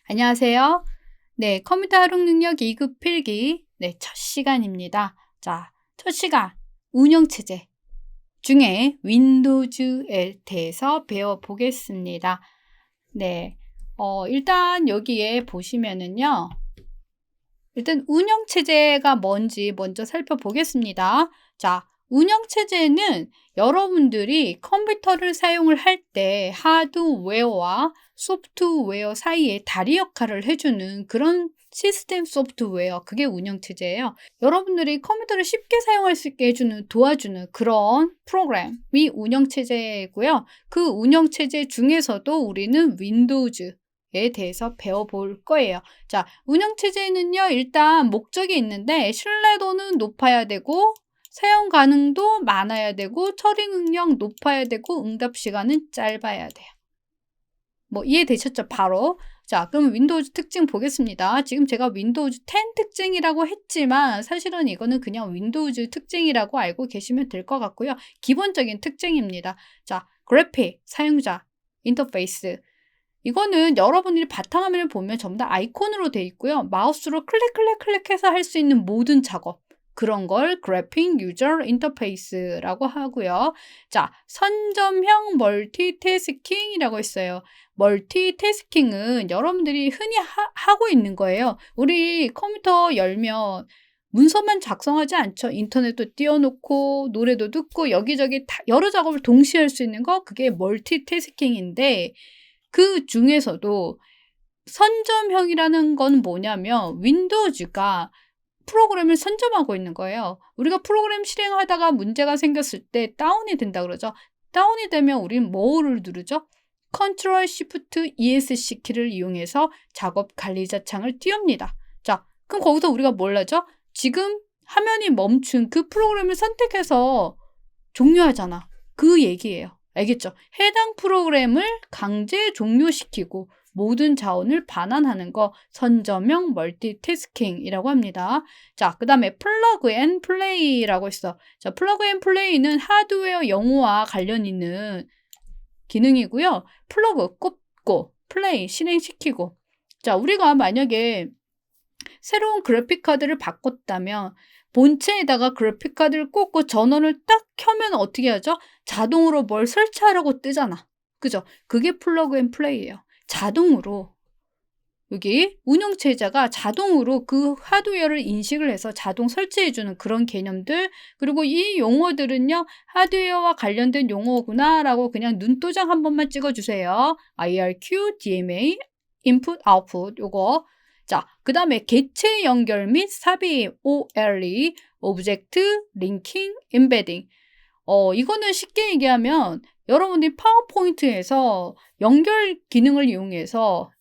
안녕하세요. 네, 컴퓨터 활용 능력 2급 필기. 네, 첫 시간입니다. 자, 첫 시간 운영체제 중에 윈도우즈에 대해서 배워보겠습니다. 네, 일단 여기에 보시면은요. 일단 운영체제가 뭔지 먼저 살펴보겠습니다. 자, 운영체제는 여러분들이 컴퓨터를 사용을 할 때 하드웨어와 소프트웨어 사이에 다리 역할을 해주는 그런 시스템 소프트웨어, 그게 운영체제예요. 여러분들이 컴퓨터를 쉽게 사용할 수 있게 해주는, 도와주는 그런 프로그램이 운영체제고요. 그 운영체제 중에서도 우리는 윈도우즈에 대해서 배워볼 거예요. 자, 운영체제는요, 일단 목적이 있는데 신뢰도는 높아야 되고 사용 가능도 많아야 되고 처리 능력 높아야 되고 응답 시간은 짧아야 돼요. 뭐 이해되셨죠? 바로. 자, 그럼 윈도우즈 특징 보겠습니다. 지금 제가 윈도우즈 10 특징이라고 했지만 사실은 이거는 그냥 윈도우즈 특징이라고 알고 계시면 될 것 같고요. 기본적인 특징입니다. 자, 그래픽, 사용자, 인터페이스. 이거는 여러분들이 바탕화면을 보면 전부 다 아이콘으로 되어 있고요. 마우스로 클릭해서 할 수 있는 모든 작업. 그런 걸 그래픽 유저 인터페이스라고 하고요. 자, 선점형 멀티태스킹이라고 있어요. 멀티태스킹은 여러분들이 흔히 하고 있는 거예요. 우리 컴퓨터 열면 문서만 작성하지 않죠. 인터넷도 띄워놓고 노래도 듣고 여기저기 여러 작업을 동시에 할 수 있는 거, 그게 멀티태스킹인데 그 중에서도 선점형이라는 건 뭐냐면 윈도우즈가 프로그램을 선점하고 있는 거예요. 우리가 프로그램 실행하다가 문제가 생겼을 때 다운이 된다 그러죠. 다운이 되면 우리는 뭐를 누르죠? Ctrl Shift ESC 키를 이용해서 작업 관리자 창을 띄웁니다. 자, 그럼 거기서 우리가 뭘 하죠? 지금 화면이 멈춘 그 프로그램을 선택해서 종료하잖아. 그 얘기예요. 알겠죠? 해당 프로그램을 강제 종료시키고 모든 자원을 반환하는 거 선점형 멀티태스킹이라고 합니다. 자, 그 다음에 플러그 앤 플레이라고 있어. 자, 플러그 앤 플레이는 하드웨어 영어와 관련 있는 기능이고요. 플러그 꽂고 플레이 실행시키고. 자, 우리가 만약에 새로운 그래픽카드를 바꿨다면 본체에다가 그래픽카드를 꽂고 전원을 딱 켜면 어떻게 하죠? 자동으로 뭘 설치하라고 뜨잖아. 그죠? 그게 플러그 앤 플레이예요. 자동으로 여기 운영체제가 자동으로 그 하드웨어를 인식을 해서 자동 설치해주는 그런 개념들, 그리고 이 용어들은요 하드웨어와 관련된 용어구나 라고 그냥 눈도장 한 번만 찍어주세요. IRQ, DMA, 인풋, 아웃풋 요거. 자, 그 다음에 개체 연결 및 삽입, OLE, 오브젝트, 링킹, 임베딩. 이거는 쉽게 얘기하면 여러분들이 파워포인트에서 연결 기능을 이용해서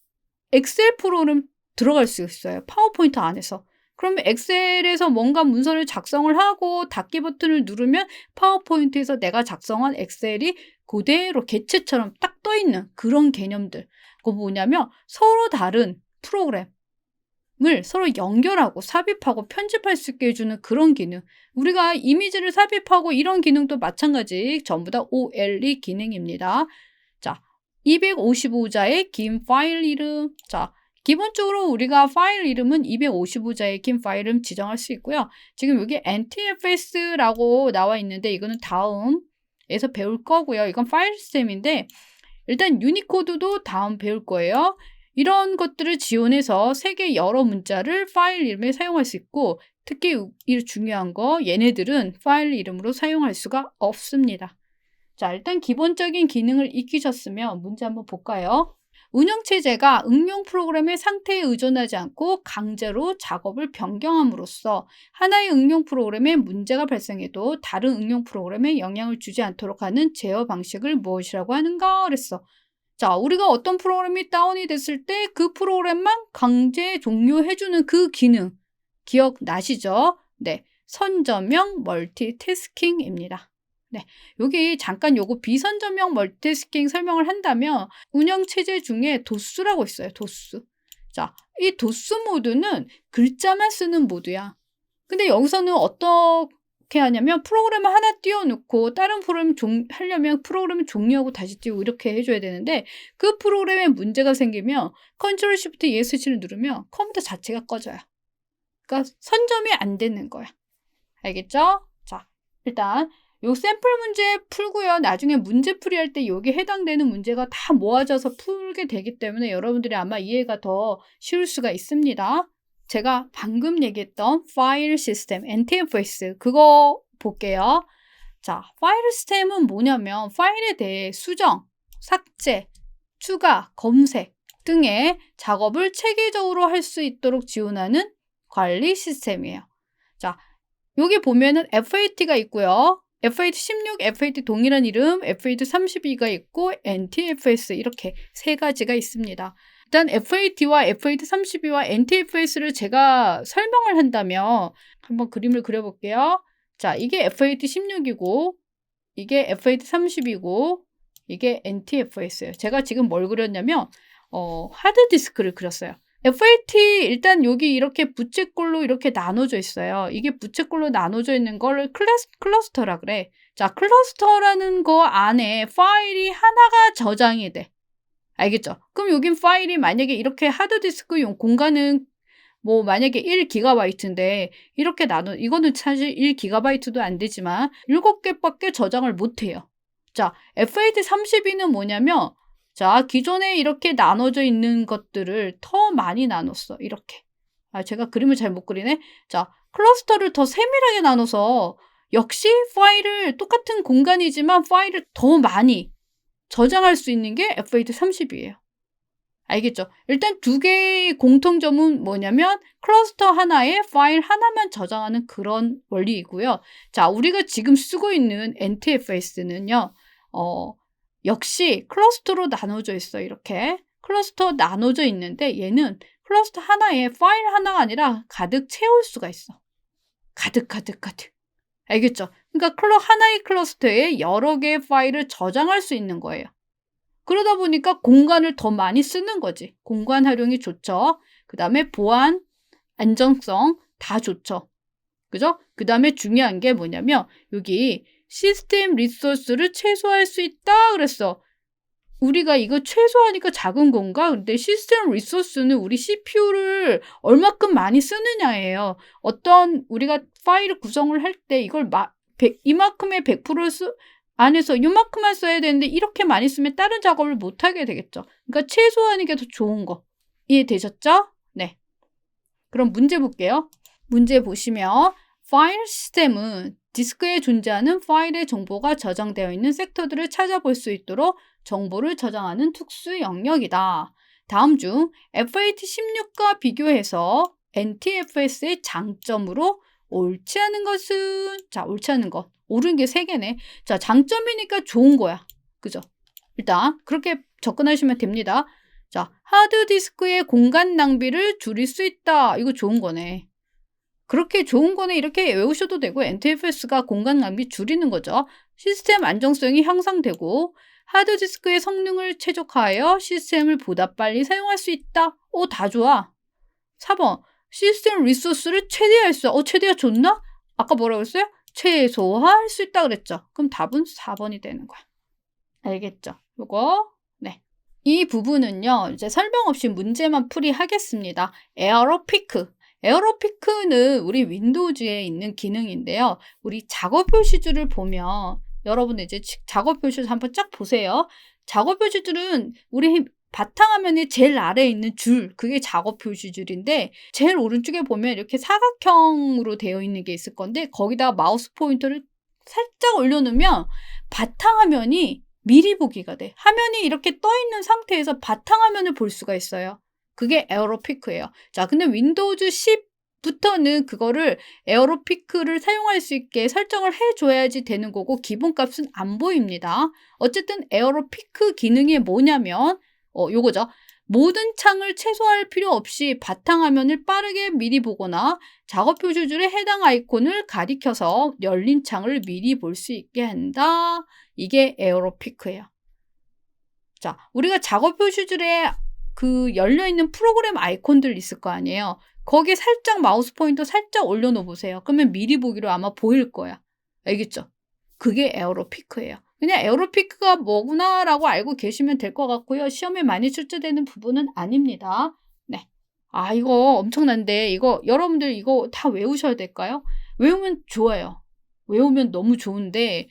엑셀 프로그램 들어갈 수 있어요. 파워포인트 안에서. 그러면 엑셀에서 뭔가 문서를 작성을 하고 닫기 버튼을 누르면 파워포인트에서 내가 작성한 엑셀이 그대로 개체처럼 딱 떠있는 그런 개념들. 그거 뭐냐면 서로 다른 프로그램을 서로 연결하고 삽입하고 편집할 수 있게 해주는 그런 기능. 우리가 이미지를 삽입하고 이런 기능도 마찬가지 전부 다 OLE 기능입니다. 자, 255자의 긴 파일 이름. 자, 기본적으로 우리가 파일 이름은 255자의 긴 파일 이름 지정할 수 있고요. 지금 여기 NTFS라고 나와 있는데 이거는 다음에서 배울 거고요. 이건 파일 시스템인데 일단 유니코드도 다음 배울 거예요. 이런 것들을 지원해서 세계 여러 문자를 파일 이름에 사용할 수 있고, 특히 이 중요한 거 얘네들은 파일 이름으로 사용할 수가 없습니다. 자, 일단 기본적인 기능을 익히셨으면 문제 한번 볼까요? 운영체제가 응용 프로그램의 상태에 의존하지 않고 강제로 작업을 변경함으로써 하나의 응용 프로그램에 문제가 발생해도 다른 응용 프로그램에 영향을 주지 않도록 하는 제어 방식을 무엇이라고 하는가 그랬어. 자, 우리가 어떤 프로그램이 다운이 됐을 때 그 프로그램만 강제 종료해주는 그 기능 기억나시죠? 네, 선점형 멀티태스킹입니다. 네, 여기 잠깐 요거 비선점형 멀티태스킹 설명을 한다면 운영체제 중에 도스라고 있어요. 도스. 자, 이 도스 모드는 글자만 쓰는 모드야. 근데 여기서는 어떤 어떻게 하냐면 프로그램을 하나 띄워놓고 다른 프로그램 하려면 프로그램을 종료하고 다시 띄우고 이렇게 해줘야 되는데 그 프로그램에 문제가 생기면 컨트롤 쉬프트 ESC를 누르면 컴퓨터 자체가 꺼져요. 그러니까 선점이 안 되는 거야. 알겠죠? 자, 일단 요 샘플 문제 풀고요. 나중에 문제풀이 할 때 여기에 해당되는 문제가 다 모아져서 풀게 되기 때문에 여러분들이 아마 이해가 더 쉬울 수가 있습니다. 제가 방금 얘기했던 파일 시스템, NTFS 그거 볼게요. 자, 파일 시스템은 뭐냐면 파일에 대해 수정, 삭제, 추가, 검색 등의 작업을 체계적으로 할 수 있도록 지원하는 관리 시스템이에요. 자, 여기 보면은 FAT가 있고요. FAT16, FAT 동일한 이름, FAT32가 있고 NTFS 이렇게 세 가지가 있습니다. 일단 FAT와 FAT32와 NTFS를 제가 설명을 한다면 한번 그림을 그려볼게요. 자, 이게 FAT16이고 이게 FAT30이고 이게 NTFS예요. 제가 지금 뭘 그렸냐면 하드디스크를 그렸어요. FAT 일단 여기 이렇게 부채꼴로 이렇게 나눠져 있어요. 이게 부채꼴로 나눠져 있는 걸 클러스터라 그래. 자, 클러스터라는 거 안에 파일이 하나가 저장이 돼. 알겠죠? 그럼 여긴 파일이 만약에 이렇게 하드디스크용 공간은 뭐 만약에 1GB인데 이렇게 이거는 사실 1GB도 안 되지만 7개밖에 저장을 못 해요. 자, FAT32는 뭐냐면 자, 기존에 이렇게 나눠져 있는 것들을 더 많이 나눴어. 이렇게. 제가 그림을 잘 못 그리네. 자, 클러스터를 더 세밀하게 나눠서 역시 파일을 똑같은 공간이지만 파일을 더 많이 저장할 수 있는 게 FAT30이에요. 알겠죠? 일단 두 개의 공통점은 뭐냐면 클러스터 하나에 파일 하나만 저장하는 그런 원리이고요. 자, 우리가 지금 쓰고 있는 NTFS는요. 역시 클러스터로 나눠져 있어. 이렇게 클러스터 나눠져 있는데 얘는 클러스터 하나에 파일 하나가 아니라 가득 채울 수가 있어. 가득. 알겠죠? 그러니까 하나의 클러스터에 여러 개의 파일을 저장할 수 있는 거예요. 그러다 보니까 공간을 더 많이 쓰는 거지. 공간 활용이 좋죠. 그 다음에 보안, 안정성 다 좋죠. 그죠? 그 다음에 중요한 게 뭐냐면 여기 시스템 리소스를 최소화할 수 있다 그랬어. 우리가 이거 최소화하니까 작은 건가? 근데 시스템 리소스는 우리 CPU를 얼마큼 많이 쓰느냐예요. 어떤 우리가 파일을 구성을 할 때 이걸 이만큼의 100% 안에서 이만큼만 써야 되는데 이렇게 많이 쓰면 다른 작업을 못 하게 되겠죠. 그러니까 최소화하는 게 더 좋은 거. 이해되셨죠? 네. 그럼 문제 볼게요. 문제 보시면 파일 시스템은 디스크에 존재하는 파일의 정보가 저장되어 있는 섹터들을 찾아볼 수 있도록 정보를 저장하는 특수 영역이다. 다음 중 FAT16과 비교해서 NTFS의 장점으로 옳지 않은 것은? 자, 옳지 않은 것. 옳은 게 3개네. 자, 장점이니까 좋은 거야. 그죠? 일단 그렇게 접근하시면 됩니다. 자, 하드디스크의 공간 낭비를 줄일 수 있다. 이거 좋은 거네. 그렇게 좋은 거네 이렇게 외우셔도 되고 NTFS가 공간 낭비 줄이는 거죠. 시스템 안정성이 향상되고 하드디스크의 성능을 최적화하여 시스템을 보다 빨리 사용할 수 있다. 다 좋아. 4번 시스템 리소스를 최대화할 수 있다. 최대화 좋나? 아까 뭐라고 했어요? 최소화할 수 있다 그랬죠. 그럼 답은 4번이 되는 거야. 알겠죠? 요거 네. 이 부분은요. 이제 설명 없이 문제만 풀이하겠습니다. 에어로피크는 우리 윈도우즈에 있는 기능인데요. 우리 작업 표시줄을 보면 여러분 이제 작업 표시줄 한번 쫙 보세요. 작업 표시줄은 우리 바탕화면에 제일 아래에 있는 줄, 그게 작업 표시줄인데 제일 오른쪽에 보면 이렇게 사각형으로 되어 있는 게 있을 건데 거기다 마우스 포인터를 살짝 올려놓으면 바탕화면이 미리 보기가 돼. 화면이 이렇게 떠 있는 상태에서 바탕화면을 볼 수가 있어요. 그게 에어로피크예요. 자, 근데 윈도우즈 10부터는 그거를 에어로피크를 사용할 수 있게 설정을 해줘야지 되는 거고 기본값은 안 보입니다. 어쨌든 에어로피크 기능이 뭐냐면 요거죠. 모든 창을 최소화할 필요 없이 바탕화면을 빠르게 미리 보거나 작업 표시줄에 해당 아이콘을 가리켜서 열린 창을 미리 볼 수 있게 한다. 이게 에어로피크예요. 자, 우리가 작업 표시줄에 그 열려있는 프로그램 아이콘들 있을 거 아니에요. 거기에 살짝 마우스 포인터 살짝 올려놓어 보세요. 그러면 미리 보기로 아마 보일 거야. 알겠죠? 그게 에어로피크예요. 그냥 에어로피크가 뭐구나라고 알고 계시면 될 것 같고요. 시험에 많이 출제되는 부분은 아닙니다. 네. 아, 이거 엄청난데 이거 여러분들 이거 다 외우셔야 될까요? 외우면 좋아요. 외우면 너무 좋은데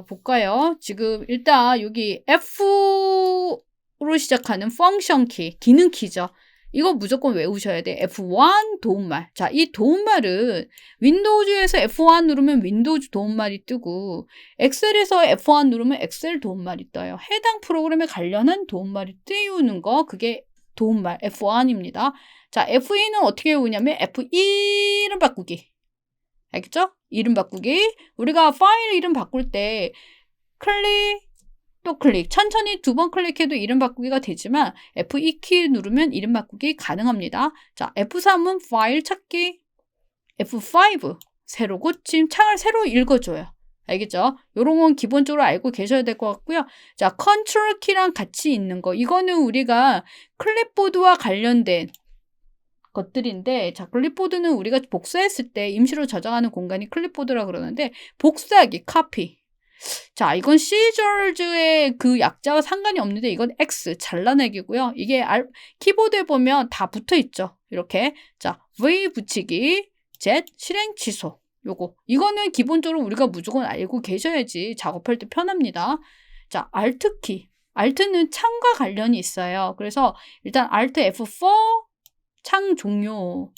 볼까요? 지금 일단 여기 F로 시작하는 펑션 키, 기능 키죠. 이거 무조건 외우셔야 돼. F1 도움말. 자, 이 도움말은 윈도우즈에서 F1 누르면 윈도우즈 도움말이 뜨고 엑셀에서 F1 누르면 엑셀 도움말이 떠요. 해당 프로그램에 관련한 도움말이 띄우는 거 그게 도움말 F1입니다. 자, F2는 어떻게 외우냐면 F2 이름 바꾸기. 알겠죠? 이름 바꾸기. 우리가 파일 이름 바꿀 때 클릭 또 클릭, 천천히 2번 클릭해도 이름 바꾸기가 되지만 F2키 누르면 이름 바꾸기 가능합니다. 자, F3은 파일 찾기, F5 새로 고침, 창을 새로 읽어줘요. 알겠죠? 요런 건 기본적으로 알고 계셔야 될 것 같고요. 자, 컨트롤 키랑 같이 있는 거. 이거는 우리가 클립보드와 관련된 것들인데, 자, 클립보드는 우리가 복사했을 때 임시로 저장하는 공간이 클립보드라 그러는데, 복사하기, 카피. 자, 이건 시저즈의 그 약자와 상관이 없는데 이건 X 잘라내기고요. 이게 키보드에 보면 다 붙어 있죠. 이렇게. 자, V 붙이기, Z 실행 취소. 이거는 기본적으로 우리가 무조건 알고 계셔야지 작업할 때 편합니다. 자, Alt 키. Alt는 창과 관련이 있어요. 그래서 일단 Alt F4 창 종료.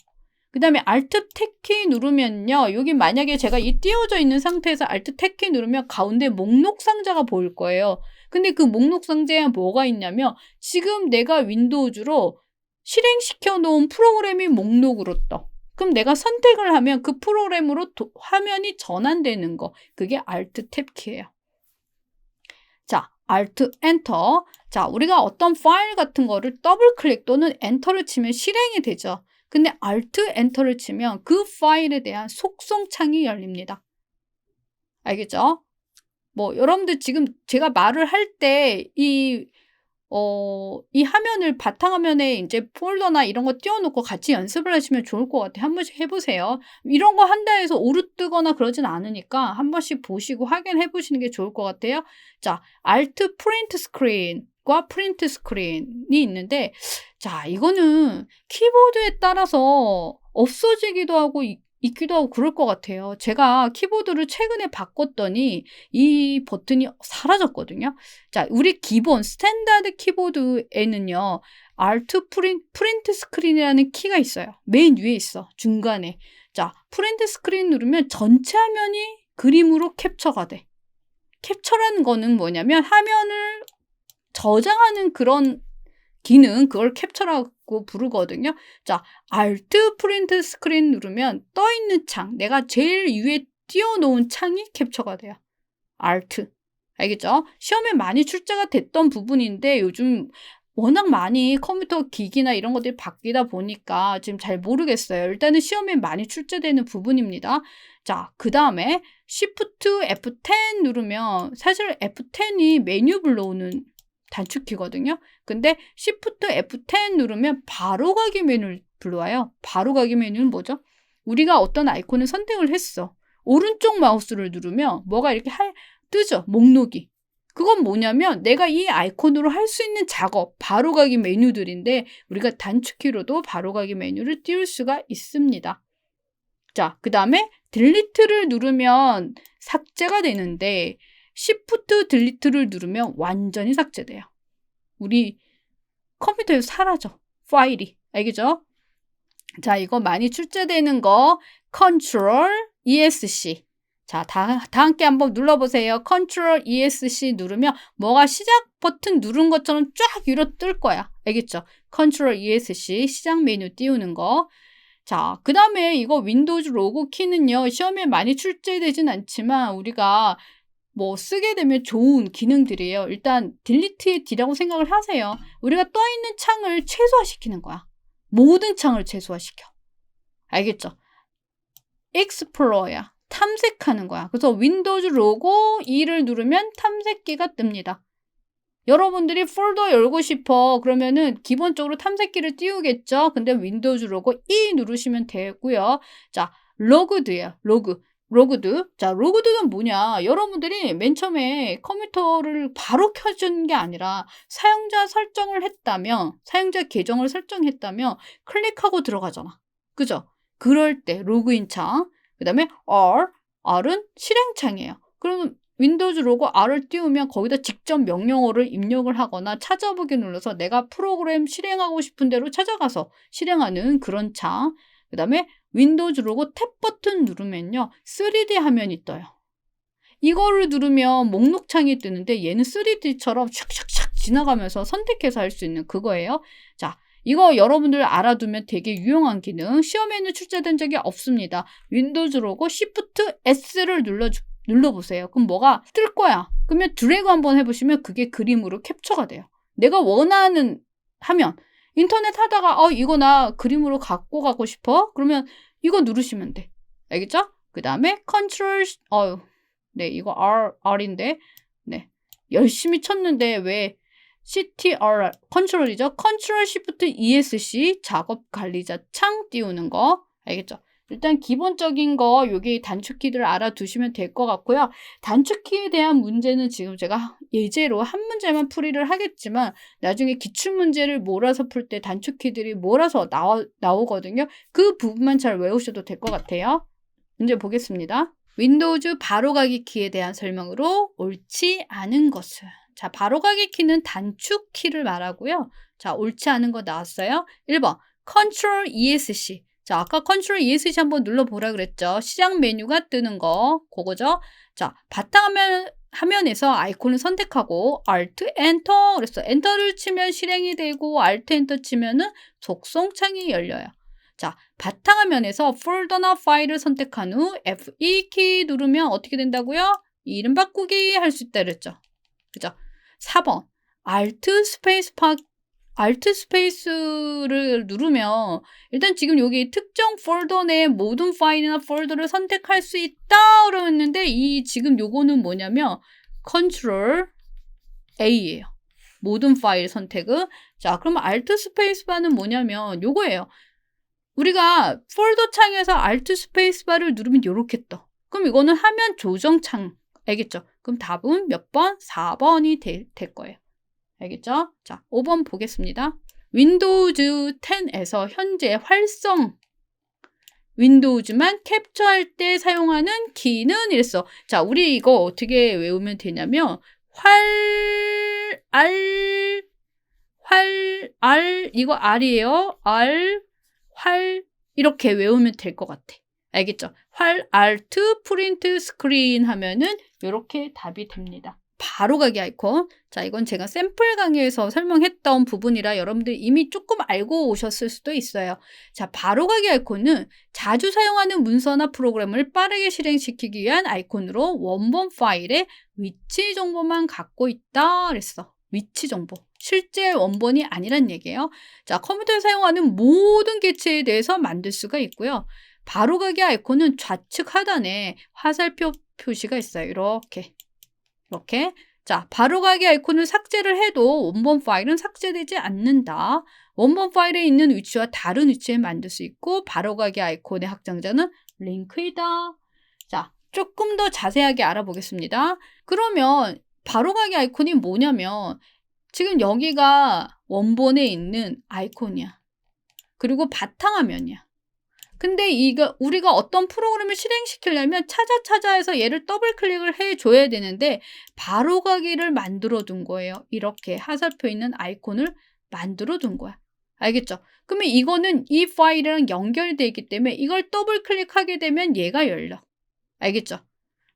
그 다음에 Alt 탭키 누르면요. 여기 만약에 제가 이 띄워져 있는 상태에서 Alt 탭키 누르면 가운데 목록 상자가 보일 거예요. 근데 그 목록 상자에 뭐가 있냐면 지금 내가 윈도우즈로 실행시켜 놓은 프로그램이 목록으로 떠. 그럼 내가 선택을 하면 그 프로그램으로 화면이 전환되는 거. 그게 Alt 탭키예요. 자, Alt 엔터. 자, 우리가 어떤 파일 같은 거를 더블 클릭 또는 엔터를 치면 실행이 되죠. 근데 Alt 엔터를 치면 그 파일에 대한 속성 창이 열립니다. 알겠죠? 여러분들 지금 제가 말을 할 때 이 화면을 바탕화면에 이제 폴더나 이런 거 띄워놓고 같이 연습을 하시면 좋을 것 같아요. 한 번씩 해보세요. 이런 거 한다 해서 오류 뜨거나 그러진 않으니까 한 번씩 보시고 확인해 보시는 게 좋을 것 같아요. 자, Alt 프린트 스크린과 프린트 스크린이 있는데, 자, 이거는 키보드에 따라서 없어지기도 하고 있기도 하고 그럴 것 같아요. 제가 키보드를 최근에 바꿨더니 이 버튼이 사라졌거든요. 자, 우리 기본 스탠다드 키보드에는요. Alt 프린트 스크린이라는 키가 있어요. 맨 위에 있어. 중간에. 자, 프린트 스크린 누르면 전체 화면이 그림으로 캡처가 돼. 캡처라는 거는 뭐냐면 화면을 저장하는 그런 기능, 그걸 캡처라고 부르거든요. 자, Alt 프린트 스크린 누르면 떠있는 창, 내가 제일 위에 띄워놓은 창이 캡처가 돼요. Alt. 알겠죠? 시험에 많이 출제가 됐던 부분인데 요즘 워낙 많이 컴퓨터 기기나 이런 것들이 바뀌다 보니까 지금 잘 모르겠어요. 일단은 시험에 많이 출제되는 부분입니다. 자, 그 다음에 Shift F10 누르면 사실 F10이 메뉴 불러오는 단축키거든요. 근데 Shift F10 누르면 바로 가기 메뉴를 불러와요. 바로 가기 메뉴는 뭐죠? 우리가 어떤 아이콘을 선택을 했어. 오른쪽 마우스를 누르면 뭐가 이렇게 뜨죠? 목록이. 그건 뭐냐면 내가 이 아이콘으로 할 수 있는 작업, 바로 가기 메뉴들인데 우리가 단축키로도 바로 가기 메뉴를 띄울 수가 있습니다. 자, 그 다음에 딜리트를 누르면 삭제가 되는데 Shift 딜리트를 누르면 완전히 삭제돼요. 우리 컴퓨터에서 사라져. 파일이. 알겠죠? 자, 이거 많이 출제되는 거 Ctrl ESC. 자, 다 함께 한번 눌러보세요. Ctrl ESC 누르면 뭐가 시작 버튼 누른 것처럼 쫙 위로 뜰 거야. 알겠죠? Ctrl ESC 시작 메뉴 띄우는 거. 자, 그 다음에 이거 윈도우즈 로고 키는요. 시험에 많이 출제되진 않지만 우리가 쓰게 되면 좋은 기능들이에요. 일단 딜리트의 D라고 생각을 하세요. 우리가 떠있는 창을 최소화시키는 거야. 모든 창을 최소화시켜. 알겠죠? Explorer야. 탐색하는 거야. 그래서 윈도우즈 로고 E를 누르면 탐색기가 뜹니다. 여러분들이 폴더 열고 싶어. 그러면은 기본적으로 탐색기를 띄우겠죠. 근데 윈도우 누르고 E 누르시면 되고요. 자, 로그드예요. 로그드. 자, 로그드는 뭐냐? 여러분들이 맨 처음에 컴퓨터를 바로 켜주는 게 아니라 사용자 계정을 설정했다면 클릭하고 들어가잖아. 그죠? 그럴 때 로그인 창, 그 다음에 R은 실행창이에요. 그러면 윈도우즈 로고 R을 띄우면 거기다 직접 명령어를 입력을 하거나 찾아보기 눌러서 내가 프로그램 실행하고 싶은 대로 찾아가서 실행하는 그런 창. 그 다음에 윈도우즈 로고 탭 버튼 누르면요 3D 화면이 떠요. 이거를 누르면 목록창이 뜨는데 얘는 3D처럼 샥샥샥 지나가면서 선택해서 할 수 있는 그거예요. 자, 이거 여러분들 알아두면 되게 유용한 기능. 시험에는 출제된 적이 없습니다. 윈도우즈 로고 Shift S를 눌러보세요. 그럼 뭐가 뜰 거야. 그러면 드래그 한번 해보시면 그게 그림으로 캡처가 돼요. 내가 원하는 화면, 인터넷 하다가 이거 나 그림으로 갖고 가고 싶어? 그러면 이거 누르시면 돼. 알겠죠? 그 다음에 컨트롤, 네, 이거 R인데, 네, 열심히 쳤는데 왜 CTR, 컨트롤이죠? 컨트롤 시프트 ESC 작업 관리자 창 띄우는 거. 알겠죠? 일단 기본적인 거 여기 단축키들 알아두시면 될 것 같고요. 단축키에 대한 문제는 지금 제가 예제로 한 문제만 풀이를 하겠지만 나중에 기출문제를 몰아서 풀 때 단축키들이 몰아서 나오거든요. 그 부분만 잘 외우셔도 될 것 같아요. 문제 보겠습니다. 윈도우즈 바로가기 키에 대한 설명으로 옳지 않은 것은. 자, 바로가기 키는 단축키를 말하고요. 자, 옳지 않은 거 나왔어요. 1번 컨트롤 ESC. 자, 아까 컨트롤 ESC 한번 눌러보라 그랬죠. 시작 메뉴가 뜨는 거, 그거죠. 자, 바탕화면에서 아이콘을 선택하고 Alt Enter 그래서 엔터를 치면 실행이 되고 Alt Enter 치면은 속성창이 열려요. 자, 바탕화면에서 폴더나 파일을 선택한 후 F2 키 누르면 어떻게 된다고요? 이름 바꾸기 할 수 있다 그랬죠. 그죠? 4번 Alt 스페이스를 누르면 일단 지금 여기 특정 폴더 내 모든 파일이나 폴더를 선택할 수 있다 그러는데 이 지금 요거는 뭐냐면 컨트롤 A예요. 모든 파일 선택은. 자, 그러면 Alt 스페이스바는 뭐냐면 요거예요. 우리가 폴더 창에서 Alt 스페이스바를 누르면 요렇게 떠. 그럼 이거는 화면 조정 창. 알겠죠? 그럼 답은 몇 번? 4번이 될 거예요. 알겠죠? 자, 5번 보겠습니다. 윈도우즈 10에서 현재 활성 윈도우즈만 캡처할 때 사용하는 키는 이랬어. 자, 우리 이거 어떻게 외우면 되냐면 이거 R이에요. 이렇게 외우면 될 것 같아. 알겠죠? Alt 프린트 스크린 하면은 이렇게 답이 됩니다. 바로가기 아이콘. 자, 이건 제가 샘플 강의에서 설명했던 부분이라 여러분들 이미 조금 알고 오셨을 수도 있어요. 자, 바로가기 아이콘은 자주 사용하는 문서나 프로그램을 빠르게 실행시키기 위한 아이콘으로 원본 파일의 위치 정보만 갖고 있다 그랬어. 위치 정보. 실제 원본이 아니란 얘기예요. 자, 컴퓨터에 사용하는 모든 객체에 대해서 만들 수가 있고요. 바로가기 아이콘은 좌측 하단에 화살표 표시가 있어요. 이렇게. 자, 바로가기 아이콘을 삭제를 해도 원본 파일은 삭제되지 않는다. 원본 파일에 있는 위치와 다른 위치에 만들 수 있고 바로가기 아이콘의 확장자는 링크이다. 자, 조금 더 자세하게 알아보겠습니다. 그러면 바로가기 아이콘이 뭐냐면 지금 여기가 원본에 있는 아이콘이야. 그리고 바탕화면이야. 근데 이거 우리가 어떤 프로그램을 실행시키려면 찾아서 얘를 더블 클릭을 해줘야 되는데 바로가기를 만들어 둔 거예요. 이렇게 화살표 있는 아이콘을 만들어 둔 거야. 알겠죠? 그러면 이거는 이 파일이랑 연결되어 있기 때문에 이걸 더블 클릭하게 되면 얘가 열려. 알겠죠?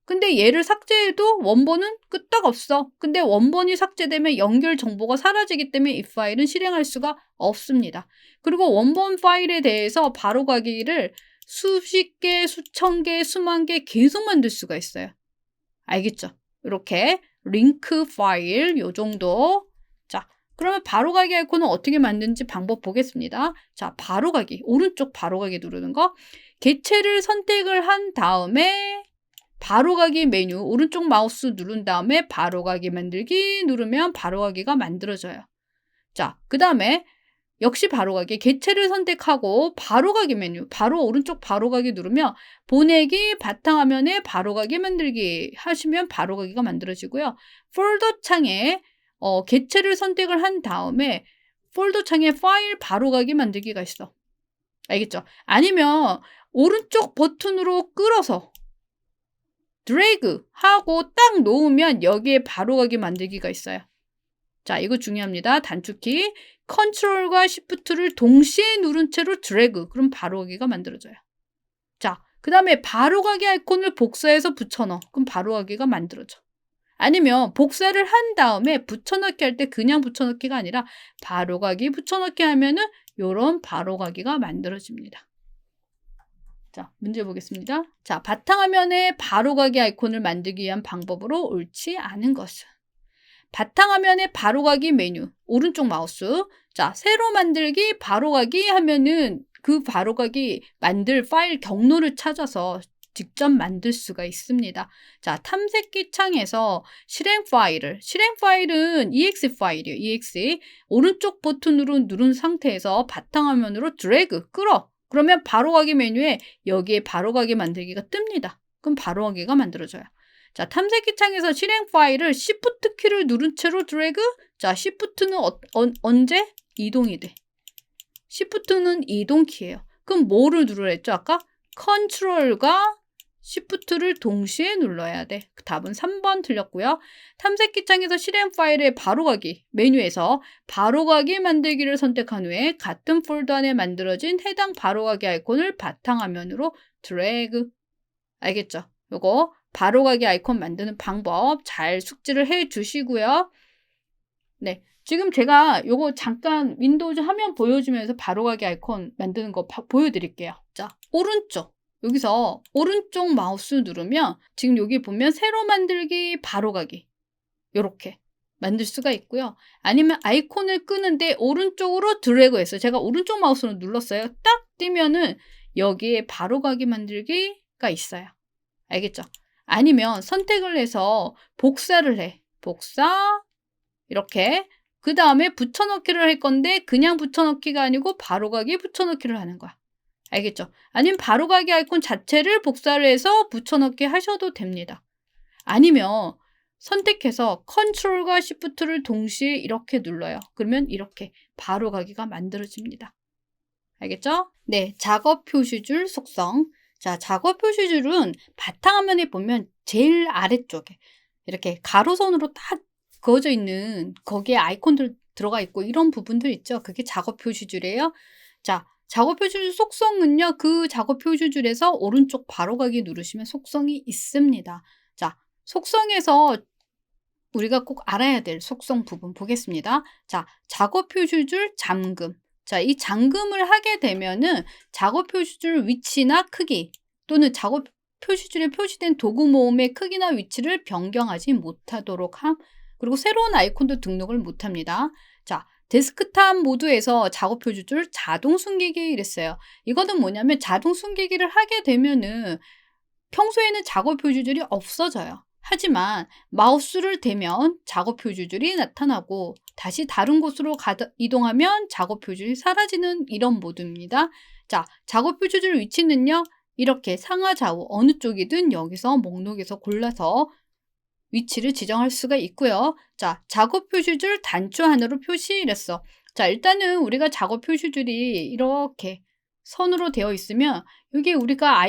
근데 얘를 삭제해도 원본은 끄떡없어. 근데 원본이 삭제되면 연결 정보가 사라지기 때문에 이 파일은 실행할 수가 없습니다. 그리고 원본 파일에 대해서 바로가기를 수십 개, 수천 개, 수만 개 계속 만들 수가 있어요. 알겠죠? 이렇게 링크 파일 요 정도. 자, 그러면 바로가기 아이콘은 어떻게 만드는지 방법 보겠습니다. 자, 바로가기. 오른쪽 바로가기 누르는 거. 객체를 선택을 한 다음에 바로가기 메뉴 오른쪽 마우스 누른 다음에 바로가기 만들기 누르면 바로가기가 만들어져요. 자, 그 다음에 역시 바로가기 객체를 선택하고 바로가기 메뉴 바로 오른쪽 바로가기 누르면 보내기 바탕화면에 바로가기 만들기 하시면 바로가기가 만들어지고요. 폴더 창에 객체를 선택을 한 다음에 폴더 창에 파일 바로가기 만들기가 있어. 알겠죠? 아니면 오른쪽 버튼으로 끌어서 드래그 하고 딱 놓으면 여기에 바로가기 만들기가 있어요. 자, 이거 중요합니다. 단축키 컨트롤과 시프트를 동시에 누른 채로 드래그 그럼 바로가기가 만들어져요. 자, 그 다음에 바로가기 아이콘을 복사해서 붙여넣어. 그럼 바로가기가 만들어져. 아니면 복사를 한 다음에 붙여넣기 할 때 그냥 붙여넣기가 아니라 바로가기 붙여넣기 하면은 요런 바로가기가 만들어집니다. 자, 문제 보겠습니다. 자, 바탕화면에 바로가기 아이콘을 만들기 위한 방법으로 옳지 않은 것은 바탕화면에 바로가기 메뉴 오른쪽 마우스 자, 새로 만들기 바로가기 하면은 그 바로가기 만들 파일 경로를 찾아서 직접 만들 수가 있습니다. 자, 탐색기 창에서 실행 파일은 exe 파일이에요. exe 오른쪽 버튼으로 누른 상태에서 바탕화면으로 드래그 끌어 그러면 바로가기 메뉴에 여기에 바로가기 만들기가 뜹니다. 그럼 바로가기가 만들어져요. 자, 탐색기 창에서 실행 파일을 Shift 키를 누른 채로 드래그. 자, Shift는 언제? 이동이 돼. Shift는 이동 키예요. 그럼 뭐를 누르라 했죠? 아까 컨트롤과 Shift를 동시에 눌러야 돼. 답은 3번 틀렸고요. 탐색기 창에서 실행 파일의 바로가기 메뉴에서 바로가기 만들기를 선택한 후에 같은 폴더 안에 만들어진 해당 바로가기 아이콘을 바탕화면으로 드래그. 알겠죠? 요거 바로가기 아이콘 만드는 방법 잘 숙지를 해 주시고요. 네, 지금 제가 요거 잠깐 윈도우즈 화면 보여주면서 바로가기 아이콘 만드는 거 보여드릴게요. 자, 오른쪽 여기서 오른쪽 마우스 누르면 지금 여기 보면 새로 만들기 바로가기 요렇게 만들 수가 있고요. 아니면 아이콘을 끄는데 오른쪽으로 드래그해서 제가 오른쪽 마우스로 눌렀어요. 딱 띄면은 여기에 바로가기 만들기가 있어요. 알겠죠? 아니면 선택을 해서 복사를 해. 복사 이렇게 그 다음에 붙여넣기를 할 건데 그냥 붙여넣기가 아니고 바로가기 붙여넣기를 하는 거야. 알겠죠? 아니면 바로가기 아이콘 자체를 복사를 해서 붙여넣기 하셔도 됩니다. 아니면 선택해서 컨트롤과 시프트를 동시에 이렇게 눌러요. 그러면 이렇게 바로가기가 만들어집니다. 알겠죠? 네, 작업 표시줄 속성. 자, 작업 표시줄은 바탕화면에 보면 제일 아래쪽에 이렇게 가로선으로 딱 그어져 있는 거기에 아이콘들 들어가 있고 이런 부분들 있죠. 그게 작업 표시줄이에요. 자, 작업 표시줄 속성은요. 그 작업 표시줄에서 오른쪽 바로가기 누르시면 속성이 있습니다. 자, 속성에서 우리가 꼭 알아야 될 속성 부분 보겠습니다. 자, 작업 표시줄 잠금. 자, 이 잠금을 하게 되면은 작업 표시줄 위치나 크기 또는 작업 표시줄에 표시된 도구 모음의 크기나 위치를 변경하지 못하도록 함. 그리고 새로운 아이콘도 등록을 못합니다. 자, 데스크탑 모드에서 작업 표시줄 자동 숨기기 이랬어요. 이거는 뭐냐면 자동 숨기기를 하게 되면은 평소에는 작업 표시줄이 없어져요. 하지만 마우스를 대면 작업 표시줄이 나타나고 다시 다른 곳으로 이동하면 작업 표시줄이 사라지는 이런 모드입니다. 자, 작업 표시줄 위치는요. 이렇게 상하 좌우 어느 쪽이든 여기서 목록에서 골라서 위치를 지정할 수가 있고요. 자, 작업 표시줄 단추하나로 표시 이랬어. 자, 일단은 우리가 작업 표시줄이 이렇게 선으로 되어 있으면 여기 우리가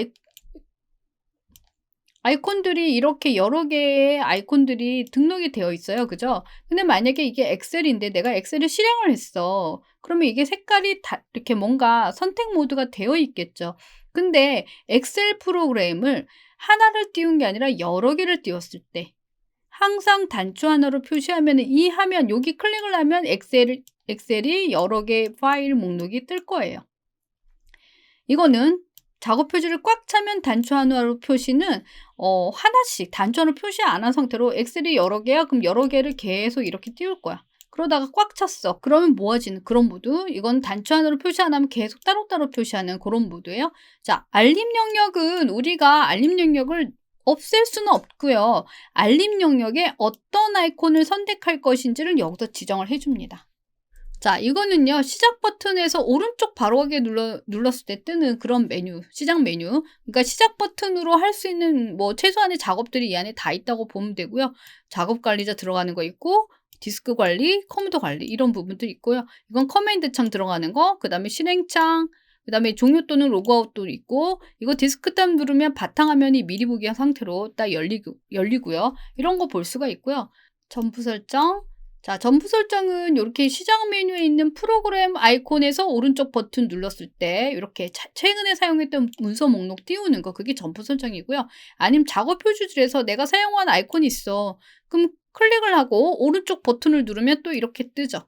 아이콘들이 이렇게 여러 개의 아이콘들이 등록이 되어 있어요. 그죠? 근데 만약에 이게 엑셀인데 내가 엑셀을 실행을 했어. 그러면 이게 색깔이 다 이렇게 뭔가 선택 모드가 되어 있겠죠. 근데 엑셀 프로그램을 하나를 띄운 게 아니라 여러 개를 띄웠을 때 항상 단추 하나로 표시하면 이 화면 여기 클릭을 하면 엑셀이 여러 개의 파일 목록이 뜰 거예요. 이거는 작업 표시를 꽉 차면 단추 하나로 표시는 하나씩 단추 하나로 표시 안 한 상태로 엑셀이 여러 개야. 그럼 여러 개를 계속 이렇게 띄울 거야. 그러다가 꽉 찼어. 그러면 모아지는 그런 모드. 이건 단추 하나로 표시 안 하면 계속 따로따로 표시하는 그런 모드예요. 자, 알림 영역은 우리가 알림 영역을 없앨 수는 없고요. 알림 영역에 어떤 아이콘을 선택할 것인지를 여기서 지정을 해줍니다. 자, 이거는요, 시작 버튼에서 오른쪽 바로 가기 눌렀을 때 뜨는 그런 메뉴, 시작 메뉴. 그러니까 시작 버튼으로 할 수 있는 뭐 최소한의 작업들이 이 안에 다 있다고 보면 되고요. 작업 관리자 들어가는 거 있고, 디스크 관리, 컴퓨터 관리 이런 부분들이 있고요. 이건 커맨드 창 들어가는 거, 그 다음에 실행창, 그 다음에 종료 또는 로그아웃도 있고, 이거 디스크 탑 누르면 바탕화면이 미리 보기 상태로 딱 열리고요. 이런 거 볼 수가 있고요. 전부 설정. 자, 전부 설정은 이렇게 시작 메뉴에 있는 프로그램 아이콘에서 오른쪽 버튼 눌렀을 때 이렇게 최근에 사용했던 문서 목록 띄우는 거, 그게 전부 설정이고요. 아니면 작업 표시줄에서 내가 사용한 아이콘이 있어. 그럼 클릭을 하고 오른쪽 버튼을 누르면 또 이렇게 뜨죠.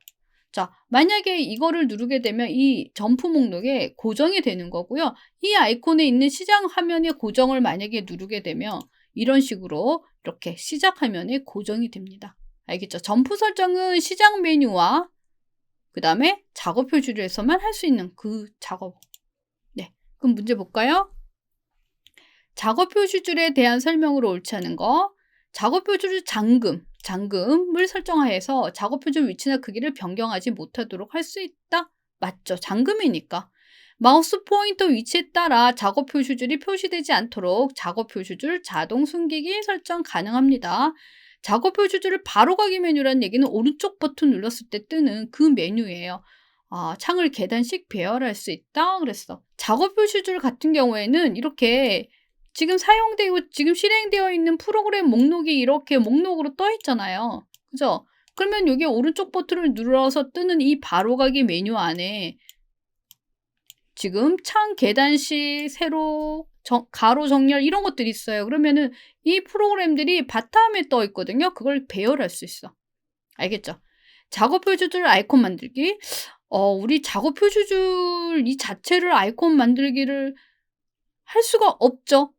자, 만약에 이거를 누르게 되면 이 점프 목록에 고정이 되는 거고요. 이 아이콘에 있는 시작 화면에 고정을 만약에 누르게 되면 이런 식으로 이렇게 시작 화면에 고정이 됩니다. 알겠죠? 점프 설정은 시작 메뉴와 그 다음에 작업 표시줄에서만 할 수 있는 그 작업. 네, 그럼 문제 볼까요? 작업 표시줄에 대한 설명으로 옳지 않은 거. 작업 표시줄 잠금을 설정하여서 작업 표시줄 위치나 크기를 변경하지 못하도록 할 수 있다? 맞죠? 잠금이니까. 마우스 포인터 위치에 따라 작업 표시줄이 표시되지 않도록 작업 표시줄 자동 숨기기 설정 가능합니다. 작업 표시줄을 바로 가기 메뉴라는 얘기는 오른쪽 버튼 눌렀을 때 뜨는 그 메뉴예요. 창을 계단식 배열할 수 있다 그랬어. 작업 표시줄 같은 경우에는 이렇게 지금 지금 실행되어 있는 프로그램 목록이 이렇게 목록으로 떠 있잖아요. 그죠? 그러면 여기 오른쪽 버튼을 눌러서 뜨는 이 바로 가기 메뉴 안에 지금 창 계단식, 세로, 가로 정렬 이런 것들이 있어요. 그러면은 이 프로그램들이 바탕에 떠 있거든요. 그걸 배열할 수 있어. 알겠죠? 작업 표시줄 아이콘 만들기. 우리 작업 표시줄 이 자체를 아이콘 만들기를 할 수가 없죠.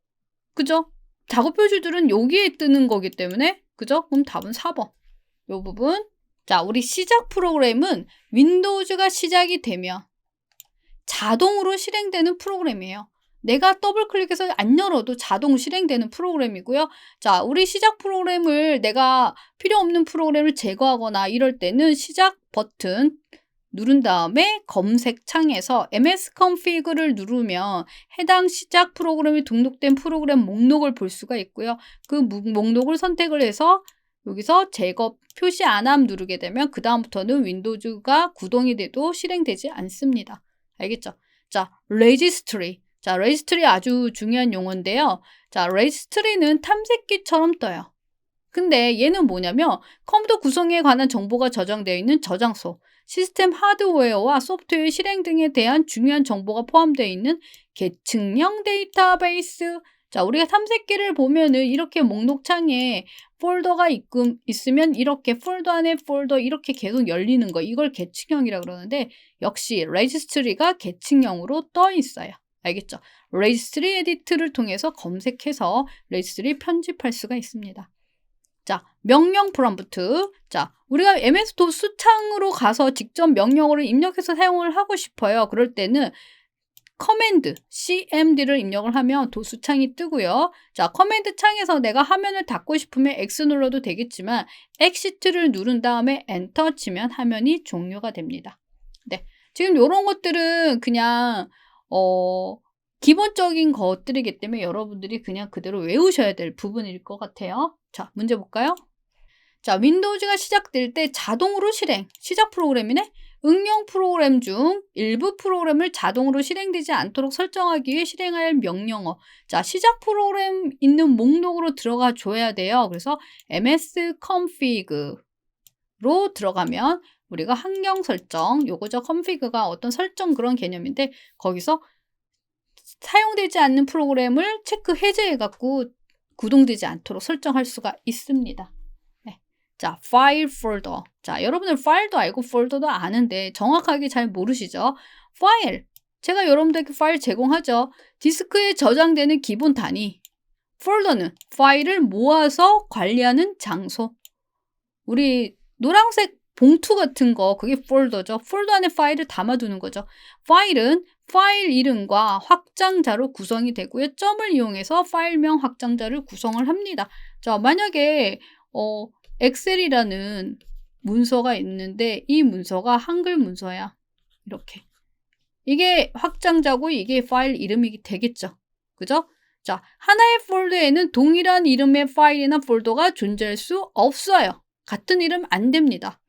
그죠? 작업 표시줄은 여기에 뜨는 거기 때문에, 그죠? 그럼 답은 4번. 요 부분. 자, 우리 시작 프로그램은 윈도우즈가 시작이 되면 자동으로 실행되는 프로그램이에요. 내가 더블 클릭해서 안 열어도 자동 실행되는 프로그램이고요. 자, 우리 시작 프로그램을 내가 필요 없는 프로그램을 제거하거나 이럴 때는 시작 버튼 누른 다음에 검색 창에서 msconfig를 누르면 해당 시작 프로그램이 등록된 프로그램 목록을 볼 수가 있고요. 그 목록을 선택을 해서 여기서 제거 표시 안함 누르게 되면 그 다음부터는 윈도우즈가 구동이 돼도 실행되지 않습니다. 알겠죠? 자, registry. 자, registry 아주 중요한 용어인데요. 자, registry는 탐색기처럼 떠요. 근데 얘는 뭐냐면 컴퓨터 구성에 관한 정보가 저장되어 있는 저장소, 시스템 하드웨어와 소프트웨어 실행 등에 대한 중요한 정보가 포함되어 있는 계층형 데이터베이스. 자, 우리가 탐색기를 보면은 이렇게 목록창에 폴더가 있으면 이렇게 폴더 안에 폴더 이렇게 계속 열리는 거, 이걸 계층형이라 그러는데 역시 레지스트리가 계층형으로 떠 있어요. 알겠죠? 레지스트리 에디트를 통해서 검색해서 레지스트리 편집할 수가 있습니다. 자, 명령 프롬프트. 자, 우리가 MS-DOS 창으로 가서 직접 명령어를 입력해서 사용을 하고 싶어요. 그럴 때는 커맨드, CMD를 입력을 하면 도수 창이 뜨고요. 자, 커맨드 창에서 내가 화면을 닫고 싶으면 X 눌러도 되겠지만 엑시트를 누른 다음에 엔터 치면 화면이 종료가 됩니다. 네, 지금 이런 것들은 그냥 기본적인 것들이기 때문에 여러분들이 그냥 그대로 외우셔야 될 부분일 것 같아요. 자, 문제 볼까요? 자, 윈도우즈가 시작될 때 자동으로 시작 프로그램이네? 응용 프로그램 중 일부 프로그램을 자동으로 실행되지 않도록 설정하기 위해 실행할 명령어. 자, 시작 프로그램 있는 목록으로 들어가 줘야 돼요. 그래서 msconfig로 들어가면 우리가 환경 설정, 요거죠. config가 어떤 설정 그런 개념인데 거기서 사용되지 않는 프로그램을 체크 해제해갖고 구동되지 않도록 설정할 수가 있습니다. 네. 자, 파일 폴더. 자, 여러분들 파일도 알고 폴더도 아는데 정확하게 잘 모르시죠? 파일. 제가 여러분들께 파일 제공하죠. 디스크에 저장되는 기본 단위. 폴더는 파일을 모아서 관리하는 장소. 우리 노란색 봉투 같은 거, 그게 폴더죠. 폴더 안에 파일을 담아두는 거죠. 파일은 파일 이름과 확장자로 구성이 되고요. 점을 이용해서 파일명 확장자를 구성을 합니다. 자, 만약에 엑셀이라는 문서가 있는데 이 문서가 한글 문서야. 이렇게. 이게 확장자고 이게 파일 이름이 되겠죠. 그죠? 자, 하나의 폴더에는 동일한 이름의 파일이나 폴더가 존재할 수 없어요. 같은 이름 안 됩니다.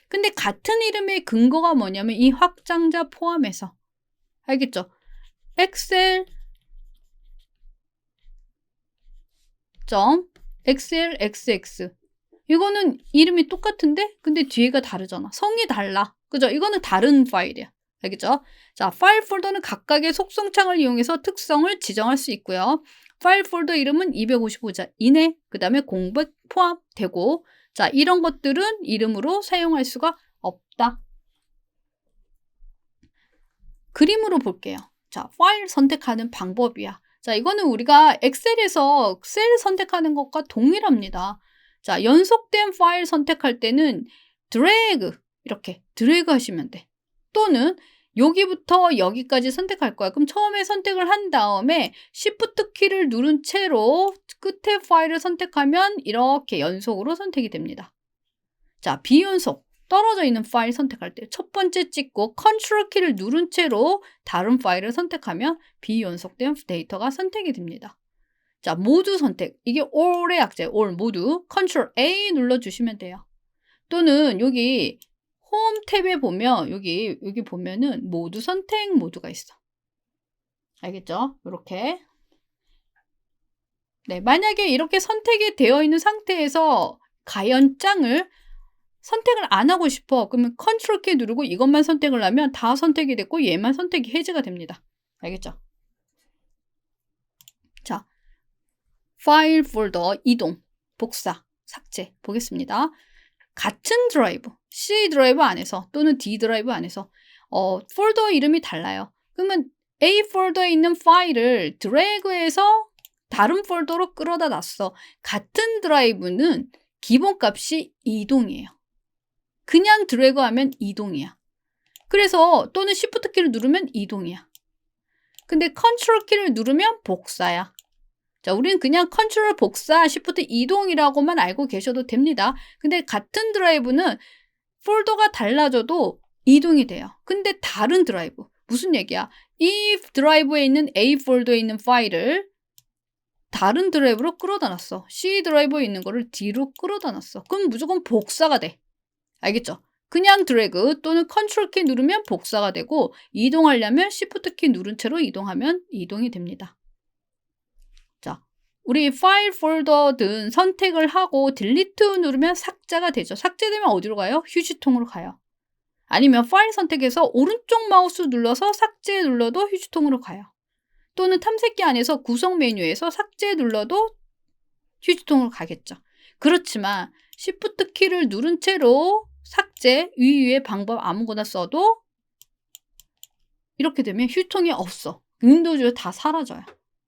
근데 같은 이름의 근거가 뭐냐면 이 확장자 포함해서. 알겠죠? 엑셀 xx 이거는 이름이 똑같은데 근데 뒤에가 다르잖아. 성이 달라. 그죠? 이거는 다른 파일이야. 알겠죠? 자, 파일 폴더는 각각의 속성창을 이용해서 특성을 지정할 수 있고요. 파일 폴더 이름은 255자 이내, 그 다음에 공백 포함되고, 자, 이런 것들은 이름으로 사용할 수가 없다. 그림으로 볼게요. 자, 파일 선택하는 방법이야. 자, 이거는 우리가 엑셀에서 셀 선택하는 것과 동일합니다. 자, 연속된 파일 선택할 때는 드래그, 이렇게 드래그 하시면 돼. 또는 여기부터 여기까지 선택할 거야. 그럼 처음에 선택을 한 다음에 Shift 키를 누른 채로 끝에 파일을 선택하면 이렇게 연속으로 선택이 됩니다. 자, 비연속. 떨어져 있는 파일 선택할 때 첫 번째 찍고 컨트롤 키를 누른 채로 다른 파일을 선택하면 비연속된 데이터가 선택이 됩니다. 자, 모두 선택. 이게 all의 약자예요. all 모두. 컨트롤 A 눌러주시면 돼요. 또는 여기 홈 탭에 보면 여기 보면은 모두 선택 모드가 있어. 알겠죠? 이렇게. 네, 만약에 이렇게 선택이 되어 있는 상태에서 가연장을 선택을 안 하고 싶어. 그러면 컨트롤 키 누르고 이것만 선택을 하면 다 선택이 됐고 얘만 선택이 해제가 됩니다. 알겠죠? 자, 파일 폴더 이동, 복사, 삭제 보겠습니다. 같은 드라이브, C 드라이브 안에서 또는 D 드라이브 안에서 폴더 이름이 달라요. 그러면 A 폴더에 있는 파일을 드래그해서 다른 폴더로 끌어다 놨어. 같은 드라이브는 기본값이 이동이에요. 그냥 드래그하면 이동이야. 그래서 또는 Shift 키를 누르면 이동이야. 근데 컨트롤 키를 누르면 복사야. 자, 우리는 그냥 컨트롤 복사, Shift 이동이라고만 알고 계셔도 됩니다. 근데 같은 드라이브는 폴더가 달라져도 이동이 돼요. 근데 다른 드라이브, 무슨 얘기야? 이 드라이브에 있는 A 폴더에 있는 파일을 다른 드라이브로 끌어다 놨어. C 드라이브에 있는 거를 D로 끌어다 놨어. 그럼 무조건 복사가 돼. 알겠죠? 그냥 드래그 또는 컨트롤 키 누르면 복사가 되고 이동하려면 Shift 키 누른 채로 이동하면 이동이 됩니다. 자, 우리 파일 폴더든 선택을 하고 딜리트 누르면 삭제가 되죠. 삭제되면 어디로 가요? 휴지통으로 가요. 아니면 파일 선택해서 오른쪽 마우스 눌러서 삭제 눌러도 휴지통으로 가요. 또는 탐색기 안에서 구성 메뉴에서 삭제 눌러도 휴지통으로 가겠죠. 그렇지만 Shift 키를 누른 채로 삭제, 위의 방법 아무거나 써도 이렇게 되면 휴지통이 없어. 윈도우즈에 다 사라져요.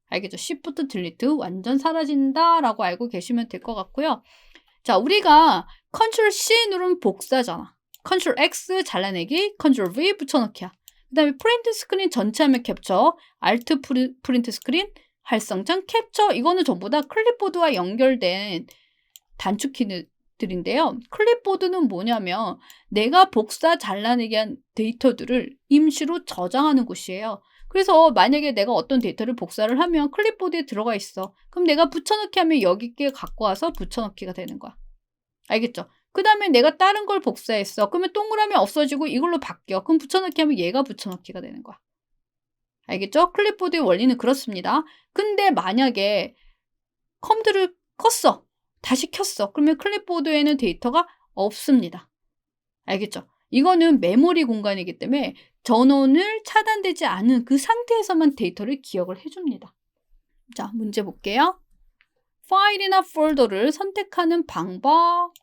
알겠죠? Shift 딜리트 완전 사라진다라고 알고 계시면 될 것 같고요. 자, 우리가 Ctrl C 누르면 복사잖아. Ctrl X 잘라내기, Ctrl V 붙여넣기야. 그 다음에 프린트 스크린 전체 화면 캡처, Alt 프린트 스크린, 활성창 캡처, 이거는 전부 다 클립보드와 연결된 단축키들인데요. 클립보드는 뭐냐면 내가 복사 잘라내기 한 데이터들을 임시로 저장하는 곳이에요. 그래서 만약에 내가 어떤 데이터를 복사를 하면 클립보드에 들어가 있어. 그럼 내가 붙여넣기 하면 여기께 갖고 와서 붙여넣기가 되는 거야. 알겠죠? 그 다음에 내가 다른 걸 복사했어. 그러면 동그라미 없어지고 이걸로 바뀌어. 그럼 붙여넣기 하면 얘가 붙여넣기가 되는 거야. 알겠죠? 클립보드의 원리는 그렇습니다. 근데 만약에 컴퓨터를 껐어. 다시 켰어. 그러면 클립보드에는 데이터가 없습니다. 알겠죠? 이거는 메모리 공간이기 때문에 전원을 차단되지 않은 그 상태에서만 데이터를 기억을 해줍니다. 자, 문제 볼게요. 파일이나 폴더를 선택하는 방법.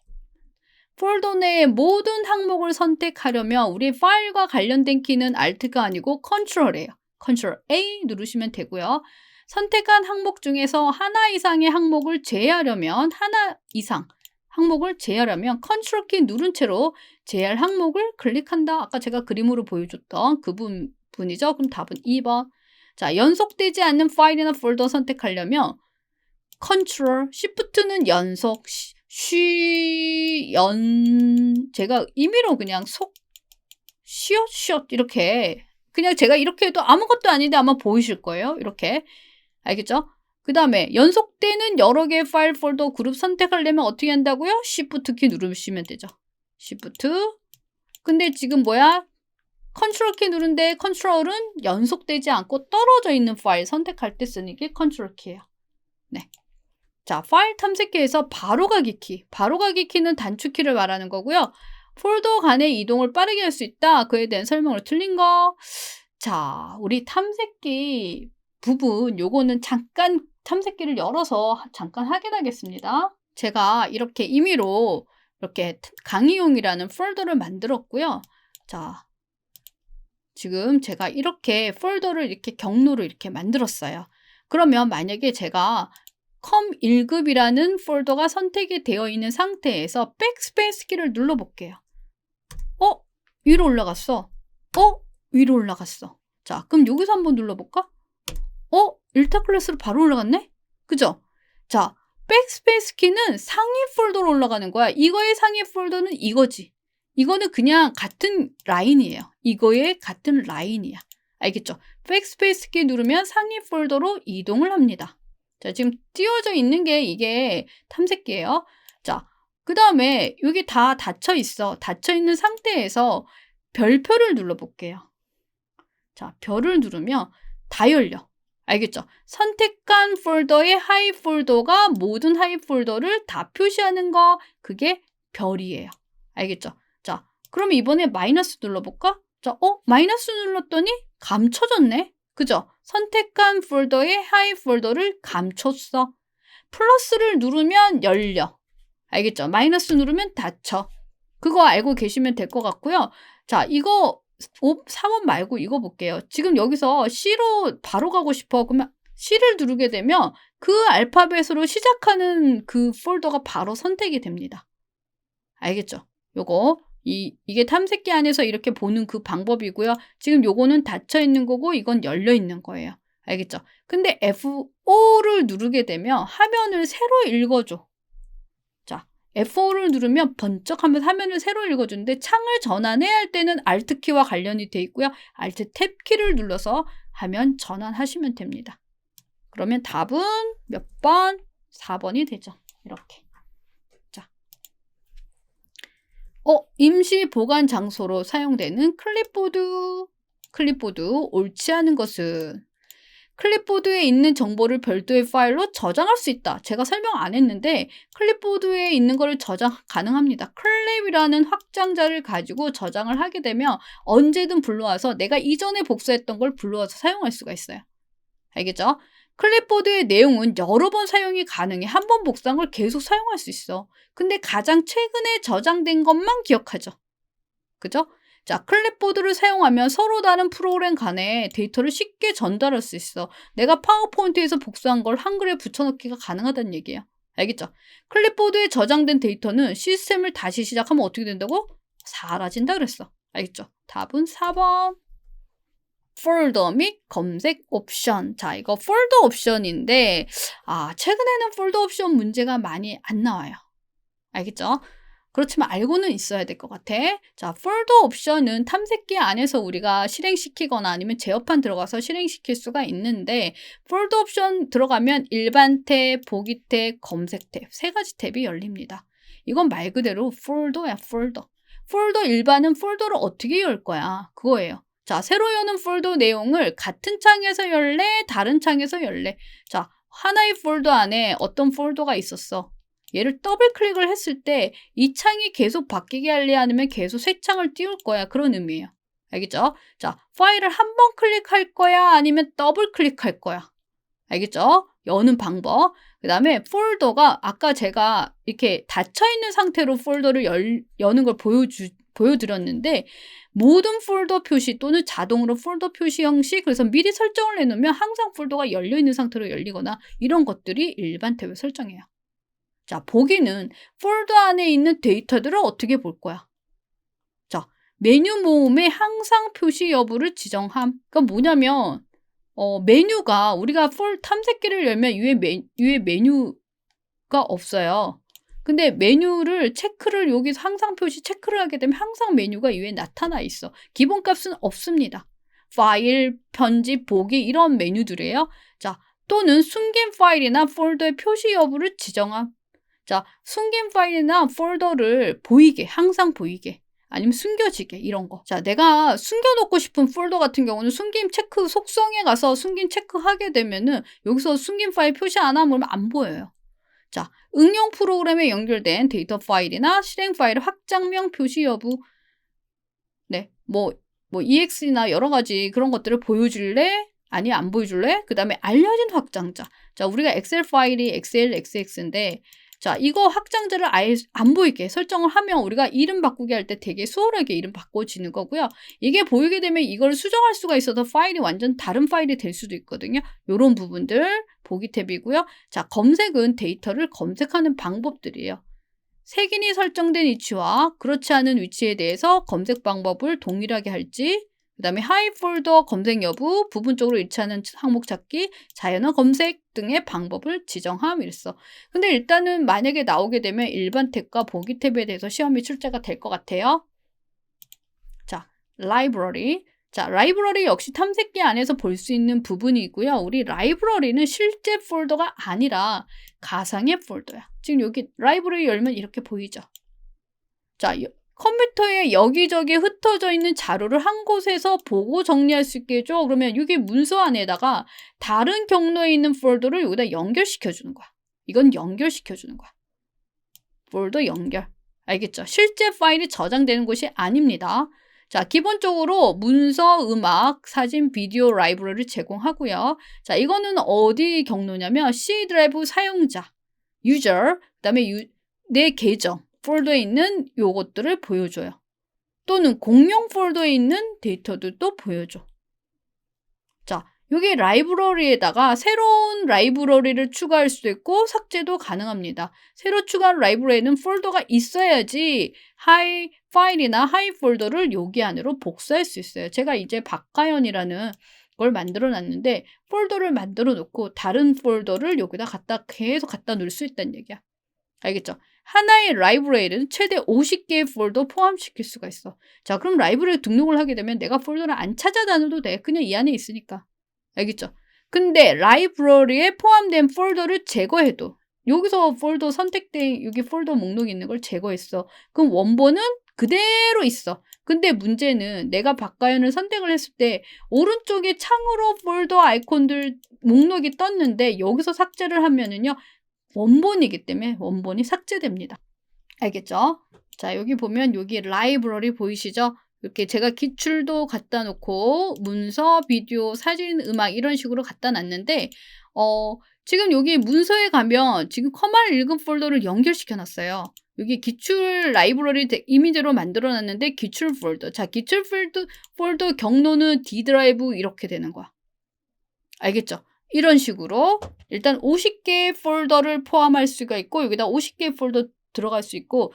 폴더 내의 모든 항목을 선택하려면 우리 파일과 관련된 키는 Alt가 아니고 Control이에요. Ctrl A 누르시면 되고요. 선택한 항목 중에서 하나 이상의 항목을 제외하려면 Ctrl 키 누른 채로 제외할 항목을 클릭한다. 아까 제가 그림으로 보여줬던 그 분이죠. 그럼 답은 2번. 자, 연속되지 않는 파일이나 폴더 선택하려면 컨트롤, 시프트는 연속, 제가 임의로 그냥 쉬었 이렇게 그냥 제가 이렇게 해도 아무것도 아닌데 아마 보이실 거예요. 이렇게. 알겠죠? 그 다음에 연속되는 여러 개의 파일, 폴더, 그룹 선택하려면 어떻게 한다고요? Shift 키 누르시면 되죠. Shift. 근데 지금 뭐야? 컨트롤 키 누른데 컨트롤은 연속되지 않고 떨어져 있는 파일 선택할 때 쓰는 게 컨트롤 키예요. 네. 자, 파일 탐색기에서 바로가기 키. 바로가기 키는 단축키를 말하는 거고요. 폴더 간의 이동을 빠르게 할 수 있다. 그에 대한 설명으로 틀린 거. 자, 우리 탐색기 부분 요거는 잠깐 탐색기를 열어서 잠깐 확인하겠습니다. 제가 이렇게 임의로 이렇게 강의용이라는 폴더를 만들었고요. 자, 지금 제가 이렇게 폴더를 이렇게 경로로 이렇게 만들었어요. 그러면 만약에 제가 com1급이라는 폴더가 선택이 되어 있는 상태에서 백스페이스 키를 눌러볼게요. 위로 올라갔어. 위로 올라갔어. 자, 그럼 여기서 한번 눌러볼까? 일타 클래스로 바로 올라갔네? 그죠? 자, 백스페이스 키는 상위 폴더로 올라가는 거야. 이거의 상위 폴더는 이거지. 이거는 그냥 같은 라인이에요. 이거의 같은 라인이야. 알겠죠? 백스페이스 키 누르면 상위 폴더로 이동을 합니다. 자, 지금 띄워져 있는 게 이게 탐색기예요. 자, 그 다음에 여기 다 닫혀 있어. 닫혀 있는 상태에서 별표를 눌러볼게요. 자, 별을 누르면 다 열려. 알겠죠? 선택한 폴더의 하이 폴더가 모든 하이 폴더를 다 표시하는 거, 그게 별이에요. 알겠죠? 자, 그럼 이번에 마이너스 눌러볼까? 자, 마이너스 눌렀더니 감춰졌네? 그죠? 선택한 폴더의 하이 폴더를 감췄어. 플러스를 누르면 열려. 알겠죠? 마이너스 누르면 닫혀. 그거 알고 계시면 될 것 같고요. 자, 이거 4번 말고 이거 볼게요. 지금 여기서 C로 바로 가고 싶어. 그러면 C를 누르게 되면 그 알파벳으로 시작하는 그 폴더가 바로 선택이 됩니다. 알겠죠? 요거 이게 탐색기 안에서 이렇게 보는 그 방법이고요. 지금 요거는 닫혀 있는 거고 이건 열려 있는 거예요. 알겠죠? 근데 F5를 누르게 되면 화면을 새로 읽어줘. 자, F5를 누르면 번쩍하면서 화면을 새로 읽어주는데 창을 전환해야 할 때는 Alt키와 관련이 돼 있고요. Alt 탭 키를 눌러서 화면 전환하시면 됩니다. 그러면 답은 몇 번? 4번이 되죠. 이렇게. 자, 임시 보관 장소로 사용되는 클립보드. 옳지 않은 것은 클립보드에 있는 정보를 별도의 파일로 저장할 수 있다. 제가 설명 안 했는데 클립보드에 있는 거를 저장 가능합니다. 클립이라는 확장자를 가지고 저장을 하게 되면 언제든 불러와서 내가 이전에 복사했던 걸 불러와서 사용할 수가 있어요. 알겠죠? 클립보드의 내용은 여러 번 사용이 가능해. 한 번 복사한 걸 계속 사용할 수 있어. 근데 가장 최근에 저장된 것만 기억하죠. 그죠? 자, 클립보드를 사용하면 서로 다른 프로그램 간에 데이터를 쉽게 전달할 수 있어. 내가 파워포인트에서 복사한 걸 한글에 붙여넣기가 가능하다는 얘기예요. 알겠죠? 클립보드에 저장된 데이터는 시스템을 다시 시작하면 어떻게 된다고? 사라진다 그랬어. 알겠죠? 답은 4번. 폴더 및 검색 옵션. 자, 이거 폴더 옵션인데 최근에는 폴더 옵션 문제가 많이 안 나와요. 알겠죠? 그렇지만 알고는 있어야 될 것 같아. 자, 폴더 옵션은 탐색기 안에서 우리가 실행시키거나 아니면 제어판 들어가서 실행시킬 수가 있는데 폴더 옵션 들어가면 일반 탭, 보기 탭, 검색 탭 세 가지 탭이 열립니다. 이건 말 그대로 폴더야, 폴더. 폴더 일반은 폴더를 어떻게 열 거야? 그거예요. 자, 새로 여는 폴더 내용을 같은 창에서 열래? 다른 창에서 열래? 자, 하나의 폴더 안에 어떤 폴더가 있었어. 얘를 더블 클릭을 했을 때 이 창이 계속 바뀌게 할래 아니면 계속 새 창을 띄울 거야. 그런 의미예요. 알겠죠? 자, 파일을 한 번 클릭할 거야 아니면 더블 클릭할 거야. 알겠죠? 여는 방법. 그 다음에 폴더가 아까 제가 이렇게 닫혀있는 상태로 폴더를 여는 걸 보여드렸는데 모든 폴더 표시 또는 자동으로 폴더 표시 형식, 그래서 미리 설정을 해놓으면 항상 폴더가 열려있는 상태로 열리거나 이런 것들이 일반 탭의 설정이에요. 자, 보기는 폴더 안에 있는 데이터들을 어떻게 볼 거야? 자, 메뉴 모음에 항상 표시 여부를 지정함. 그러니까 뭐냐면 메뉴가 우리가 탐색기를 열면 위에 메뉴가 없어요. 근데 메뉴를 체크를 여기서 항상 표시 체크를 하게 되면 항상 메뉴가 위에 나타나 있어. 기본값은 없습니다. 파일, 편집, 보기 이런 메뉴들이에요. 자, 또는 숨긴 파일이나 폴더의 표시 여부를 지정함. 자, 숨긴 파일이나 폴더를 보이게, 항상 보이게. 아니면 숨겨지게 이런 거. 자, 내가 숨겨놓고 싶은 폴더 같은 경우는 숨김 체크 속성에 가서 숨김 체크하게 되면은 여기서 숨긴 파일 표시 안 하면 안 보여요. 자, 응용 프로그램에 연결된 데이터 파일이나 실행 파일 확장명 표시 여부. 네, 뭐 EX나 여러 가지 그런 것들을 보여줄래? 아니, 안 보여줄래? 그 다음에 알려진 확장자. 자, 우리가 엑셀 파일이 XLXX인데 자, 이거 확장자를 아예 안 보이게 설정을 하면 우리가 이름 바꾸기 할 때 되게 수월하게 이름 바꿔지는 거고요. 이게 보이게 되면 이걸 수정할 수가 있어서 파일이 완전 다른 파일이 될 수도 있거든요. 이런 부분들 보기 탭이고요. 자, 검색은 데이터를 검색하는 방법들이에요. 색인이 설정된 위치와 그렇지 않은 위치에 대해서 검색 방법을 동일하게 할지, 그 다음에 하이 폴더 검색 여부, 부분적으로 일치하는 항목 찾기, 자연어 검색 등의 방법을 지정함 이랬어. 근데 일단은 만약에 나오게 되면 일반 탭과 보기 탭에 대해서 시험이 출제가 될 것 같아요. 자, 라이브러리. 자, 라이브러리 역시 탐색기 안에서 볼 수 있는 부분이고요. 우리 라이브러리는 실제 폴더가 아니라 가상의 폴더야. 지금 여기 라이브러리 열면 이렇게 보이죠? 자, 컴퓨터에 여기저기 흩어져 있는 자료를 한 곳에서 보고 정리할 수 있게 해줘. 그러면 여기 문서 안에다가 다른 경로에 있는 폴더를 여기다 연결시켜 주는 거야. 이건 연결시켜 주는 거야. 폴더 연결. 알겠죠? 실제 파일이 저장되는 곳이 아닙니다. 자, 기본적으로 문서, 음악, 사진, 비디오 라이브러리를 제공하고요. 자, 이거는 어디 경로냐면 C 드라이브 사용자, 유저, 그다음에 내 계정 폴더에 있는 요것들을 보여줘요. 또는 공용 폴더에 있는 데이터들도 보여줘. 자, 여기 라이브러리에다가 새로운 라이브러리를 추가할 수도 있고 삭제도 가능합니다. 새로 추가한 라이브러리에는 폴더가 있어야지 하이 파일이나 하이 폴더를 여기 안으로 복사할 수 있어요. 제가 이제 박가연이라는 걸 만들어 놨는데 폴더를 만들어 놓고 다른 폴더를 여기다 계속 갖다 놓을 수 있다는 얘기야. 알겠죠? 하나의 라이브러리는 최대 50개의 폴더 포함시킬 수가 있어. 자, 그럼 라이브러리 등록을 하게 되면 내가 폴더를 안 찾아다녀도 돼. 그냥 이 안에 있으니까. 알겠죠? 근데 라이브러리에 포함된 폴더를 제거해도 여기서 폴더 선택된 여기 폴더 목록이 있는 걸 제거했어. 그럼 원본은 그대로 있어. 근데 문제는 내가 박가연을 선택을 했을 때 오른쪽에 창으로 폴더 아이콘들 목록이 떴는데 여기서 삭제를 하면은요. 원본이기 때문에 원본이 삭제됩니다. 알겠죠? 자, 여기 보면 여기 라이브러리 보이시죠? 이렇게 제가 기출도 갖다 놓고 문서, 비디오, 사진, 음악 이런 식으로 갖다 놨는데 지금 여기 문서에 가면 지금 커마를 읽은 폴더를 연결시켜 놨어요. 여기 기출 라이브러리 이미지로 만들어 놨는데 기출 폴더. 자, 기출 폴더 경로는 D 드라이브 이렇게 되는 거야. 알겠죠? 이런 식으로 일단 50개의 폴더를 포함할 수가 있고 여기다 50개의 폴더 들어갈 수 있고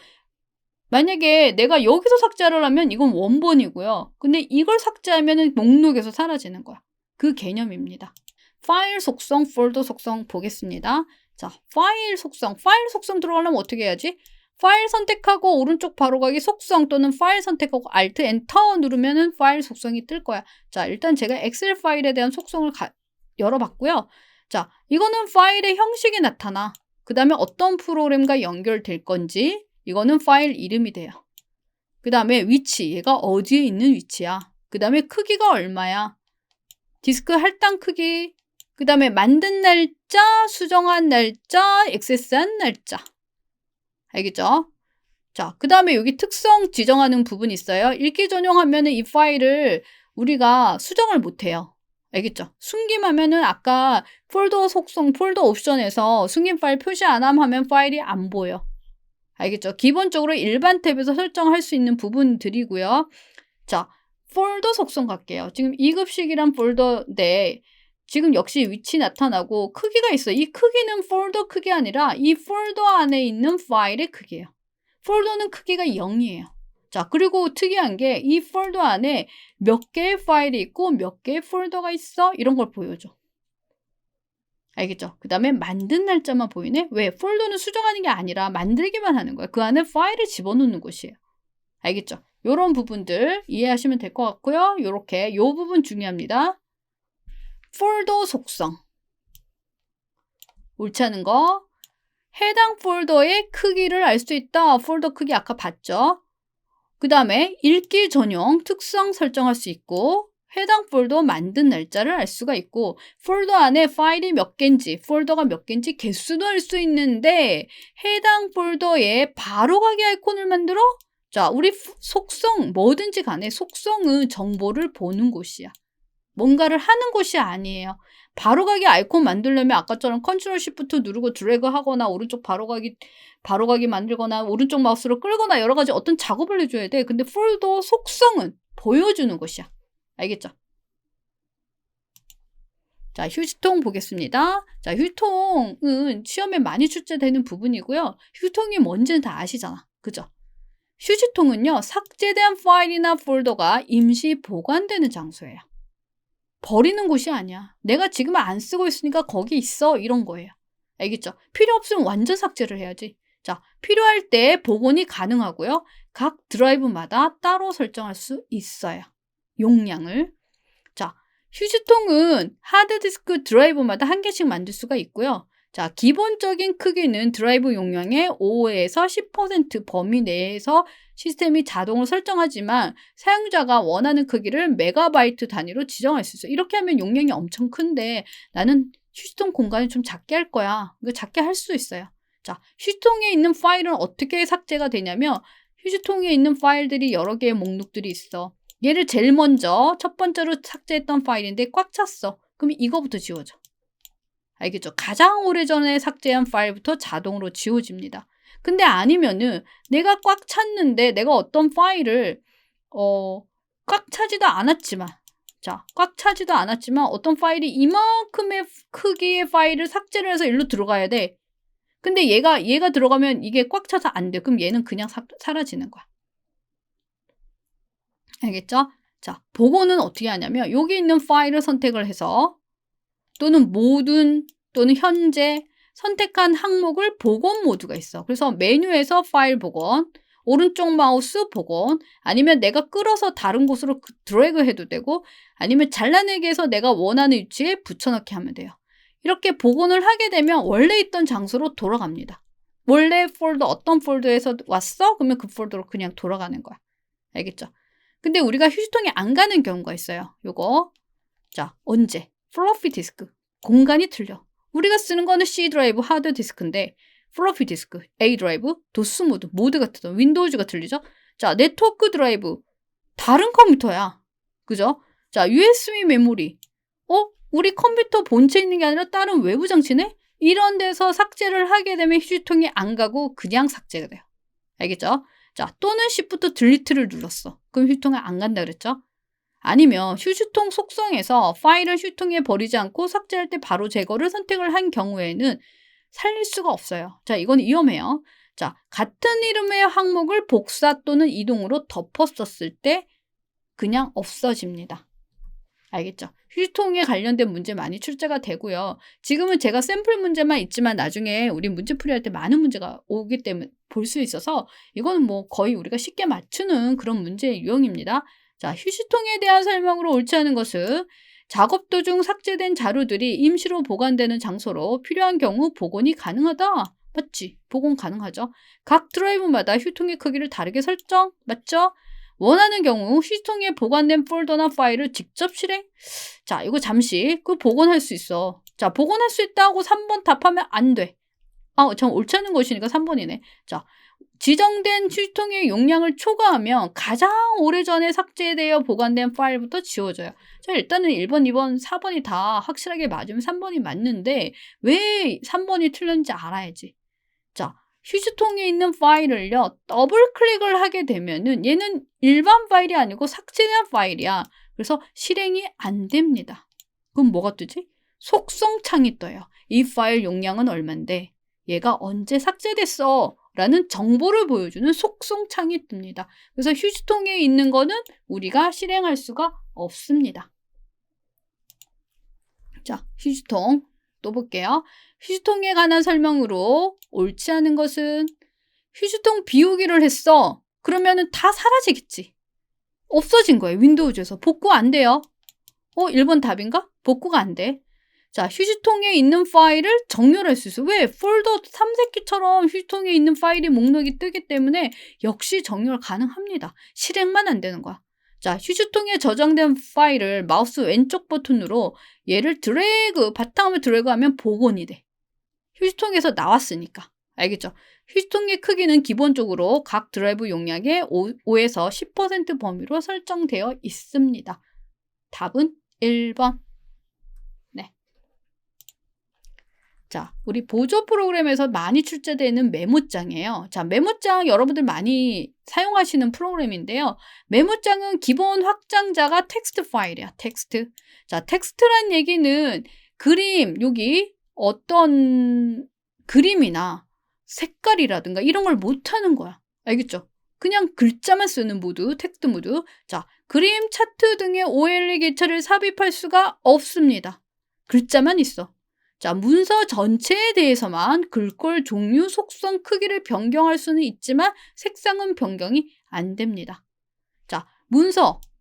만약에 내가 여기서 삭제를 하면 이건 원본이고요. 근데 이걸 삭제하면 목록에서 사라지는 거야. 그 개념입니다. 파일 속성, 폴더 속성 보겠습니다. 자, 파일 속성 들어가려면 어떻게 해야지? 파일 선택하고 오른쪽 바로 가기 속성 또는 파일 선택하고 Alt, 엔터 누르면 파일 속성이 뜰 거야. 자, 일단 제가 엑셀 파일에 대한 속성을 열어봤고요. 자, 이거는 파일의 형식이 나타나. 그 다음에 어떤 프로그램과 연결될 건지 이거는 파일 이름이 돼요. 그 다음에 위치, 얘가 어디에 있는 위치야. 그 다음에 크기가 얼마야. 디스크 할당 크기, 그 다음에 만든 날짜, 수정한 날짜, 액세스한 날짜. 알겠죠? 자, 그 다음에 여기 특성 지정하는 부분이 있어요. 읽기 전용하면 이 파일을 우리가 수정을 못해요. 알겠죠? 숨김하면은 아까 폴더 속성, 폴더 옵션에서 숨김 파일 표시 안 하면 파일이 안 보여. 알겠죠? 기본적으로 일반 탭에서 설정할 수 있는 부분들이고요. 자, 폴더 속성 갈게요. 지금 2급식이란 폴더인데 지금 역시 위치 나타나고 크기가 있어요. 이 크기는 폴더 크기 아니라 이 폴더 안에 있는 파일의 크기예요. 폴더는 크기가 0이에요. 자, 그리고 특이한 게 이 폴더 안에 몇 개의 파일이 있고 몇 개의 폴더가 있어? 이런 걸 보여줘. 알겠죠? 그 다음에 만든 날짜만 보이네? 왜? 폴더는 수정하는 게 아니라 만들기만 하는 거야. 그 안에 파일을 집어넣는 곳이에요. 알겠죠? 요런 부분들 이해하시면 될 것 같고요. 요렇게 요 부분 중요합니다. 폴더 속성. 옳지 않은 거. 해당 폴더의 크기를 알 수 있다. 폴더 크기 아까 봤죠? 그 다음에 읽기 전용 특성 설정할 수 있고 해당 폴더 만든 날짜를 알 수가 있고 폴더 안에 파일이 몇 개인지 폴더가 몇 개인지 개수도 알 수 있는데 해당 폴더에 바로가기 아이콘을 만들어? 자, 우리 속성 뭐든지 간에 속성은 정보를 보는 곳이야. 뭔가를 하는 곳이 아니에요. 바로가기 아이콘 만들려면 아까처럼 컨트롤 시프트 누르고 드래그 하거나 오른쪽 바로가기 만들거나 오른쪽 마우스로 끌거나 여러 가지 어떤 작업을 해줘야 돼. 근데 폴더 속성은 보여주는 것이야. 알겠죠? 자, 휴지통 보겠습니다. 자, 휴지통은 시험에 많이 출제되는 부분이고요. 휴지통이 뭔지는 다 아시잖아. 그죠? 휴지통은요, 삭제된 파일이나 폴더가 임시 보관되는 장소예요. 버리는 곳이 아니야. 내가 지금 안 쓰고 있으니까 거기 있어. 이런 거예요. 알겠죠? 필요 없으면 완전 삭제를 해야지. 자, 필요할 때 복원이 가능하고요. 각 드라이브마다 따로 설정할 수 있어요. 용량을. 자, 휴지통은 하드디스크 드라이브마다 한 개씩 만들 수가 있고요. 자, 기본적인 크기는 드라이브 용량의 5에서 10% 범위 내에서 시스템이 자동으로 설정하지만 사용자가 원하는 크기를 메가바이트 단위로 지정할 수 있어요. 이렇게 하면 용량이 엄청 큰데 나는 휴지통 공간을 좀 작게 할 거야. 이거 작게 할 수 있어요. 자, 휴지통에 있는 파일은 어떻게 삭제가 되냐면 휴지통에 있는 파일들이 여러 개의 목록들이 있어. 얘를 제일 먼저 첫 번째로 삭제했던 파일인데 꽉 찼어. 그럼 이거부터 지워져. 알겠죠? 가장 오래전에 삭제한 파일부터 자동으로 지워집니다. 근데 아니면은 내가 꽉 찼는데 내가 어떤 파일을 꽉 차지도 않았지만 꽉 차지도 않았지만 어떤 파일이 이만큼의 크기의 파일을 삭제를 해서 일로 들어가야 돼. 근데 얘가 들어가면 이게 꽉 차서 안 돼. 그럼 얘는 그냥 사라지는 거야. 알겠죠? 자, 복원은 어떻게 하냐면 여기 있는 파일을 선택을 해서 또는 모든 또는 현재 선택한 항목을 복원 모드가 있어. 그래서 메뉴에서 파일 복원, 오른쪽 마우스 복원, 아니면 내가 끌어서 다른 곳으로 드래그 해도 되고 아니면 잘라내기 해서 내가 원하는 위치에 붙여넣기 하면 돼요. 이렇게 복원을 하게 되면 원래 있던 장소로 돌아갑니다. 원래 폴더 어떤 폴더에서 왔어? 그러면 그 폴더로 그냥 돌아가는 거야. 알겠죠? 근데 우리가 휴지통에 안 가는 경우가 있어요. 요거. 자, 언제? 플로피 디스크. 공간이 틀려. 우리가 쓰는 거는 C 드라이브 하드 디스크인데 플로피 디스크, A 드라이브, 도스 모드가 틀려. 윈도우즈가 틀리죠? 자, 네트워크 드라이브. 다른 컴퓨터야. 그죠? 자, USB 메모리. 우리 컴퓨터 본체에 있는 게 아니라 다른 외부 장치네? 이런 데서 삭제를 하게 되면 휴지통이 안 가고 그냥 삭제가 돼요. 알겠죠? 자, 또는 Shift 딜리트를 눌렀어. 그럼 휴지통에 안 간다 그랬죠? 아니면 휴지통 속성에서 파일을 휴지통에 버리지 않고 삭제할 때 바로 제거를 선택을 한 경우에는 살릴 수가 없어요. 자, 이건 위험해요. 자, 같은 이름의 항목을 복사 또는 이동으로 덮었었을 때 그냥 없어집니다. 알겠죠? 휴지통에 관련된 문제 많이 출제가 되고요. 지금은 제가 샘플 문제만 있지만 나중에 우리 문제풀이할 때 많은 문제가 오기 때문에 볼 수 있어서 이거는 뭐 거의 우리가 쉽게 맞추는 그런 문제의 유형입니다. 자, 휴지통에 대한 설명으로 옳지 않은 것은 작업 도중 삭제된 자료들이 임시로 보관되는 장소로 필요한 경우 복원이 가능하다. 맞지? 복원 가능하죠. 각 드라이브마다 휴지통의 크기를 다르게 설정. 맞죠? 원하는 경우 휴지통에 보관된 폴더나 파일을 직접 실행. 자, 이거 잠시 복원할 수 있어. 자, 복원할 수 있다고 3번 답하면 안 돼. 전 옳지 않은 것이니까 3번이네. 자, 지정된 휴지통의 용량을 초과하면 가장 오래전에 삭제되어 보관된 파일부터 지워져요. 자, 일단은 1번, 2번, 4번이 다 확실하게 맞으면 3번이 맞는데 왜 3번이 틀렸는지 알아야지. 자, 휴지통에 있는 파일을요, 더블 클릭을 하게 되면은 얘는 일반 파일이 아니고 삭제된 파일이야. 그래서 실행이 안 됩니다. 그럼 뭐가 뜨지? 속성 창이 떠요. 이 파일 용량은 얼만데 얘가 언제 삭제됐어? 라는 정보를 보여주는 속성창이 뜹니다. 그래서 휴지통에 있는 거는 우리가 실행할 수가 없습니다. 자, 휴지통 또 볼게요. 휴지통에 관한 설명으로 옳지 않은 것은 휴지통 비우기를 했어. 그러면은 다 사라지겠지. 없어진 거예요. 윈도우즈에서. 복구 안 돼요. 1번 답인가? 복구가 안 돼. 자, 휴지통에 있는 파일을 정렬할 수 있어. 왜? 폴더 탐색기처럼 휴지통에 있는 파일이 목록이 뜨기 때문에 역시 정렬 가능합니다. 실행만 안 되는 거야. 자, 휴지통에 저장된 파일을 마우스 왼쪽 버튼으로 얘를 드래그, 바탕화면 드래그하면 복원이 돼. 휴지통에서 나왔으니까. 알겠죠? 휴지통의 크기는 기본적으로 각 드라이브 용량의 5에서 10% 범위로 설정되어 있습니다. 답은 1번. 네. 자, 우리 보조 프로그램에서 많이 출제되는 메모장이에요. 자, 메모장 여러분들 많이 사용하시는 프로그램인데요. 메모장은 기본 확장자가 텍스트 파일이야. 텍스트. 자, 텍스트란 얘기는 그림, 여기 어떤 그림이나 색깔이라든가 이런 걸 못하는 거야. 알겠죠? 그냥 글자만 쓰는 모드, 텍스트 모드. 자, 그림, 차트 등의 OLE 개체를 삽입할 수가 없습니다. 글자만 있어. 자, 문서 전체에 대해서만 글꼴 종류, 속성, 크기를 변경할 수는 있지만 색상은 변경이 안 됩니다. 자,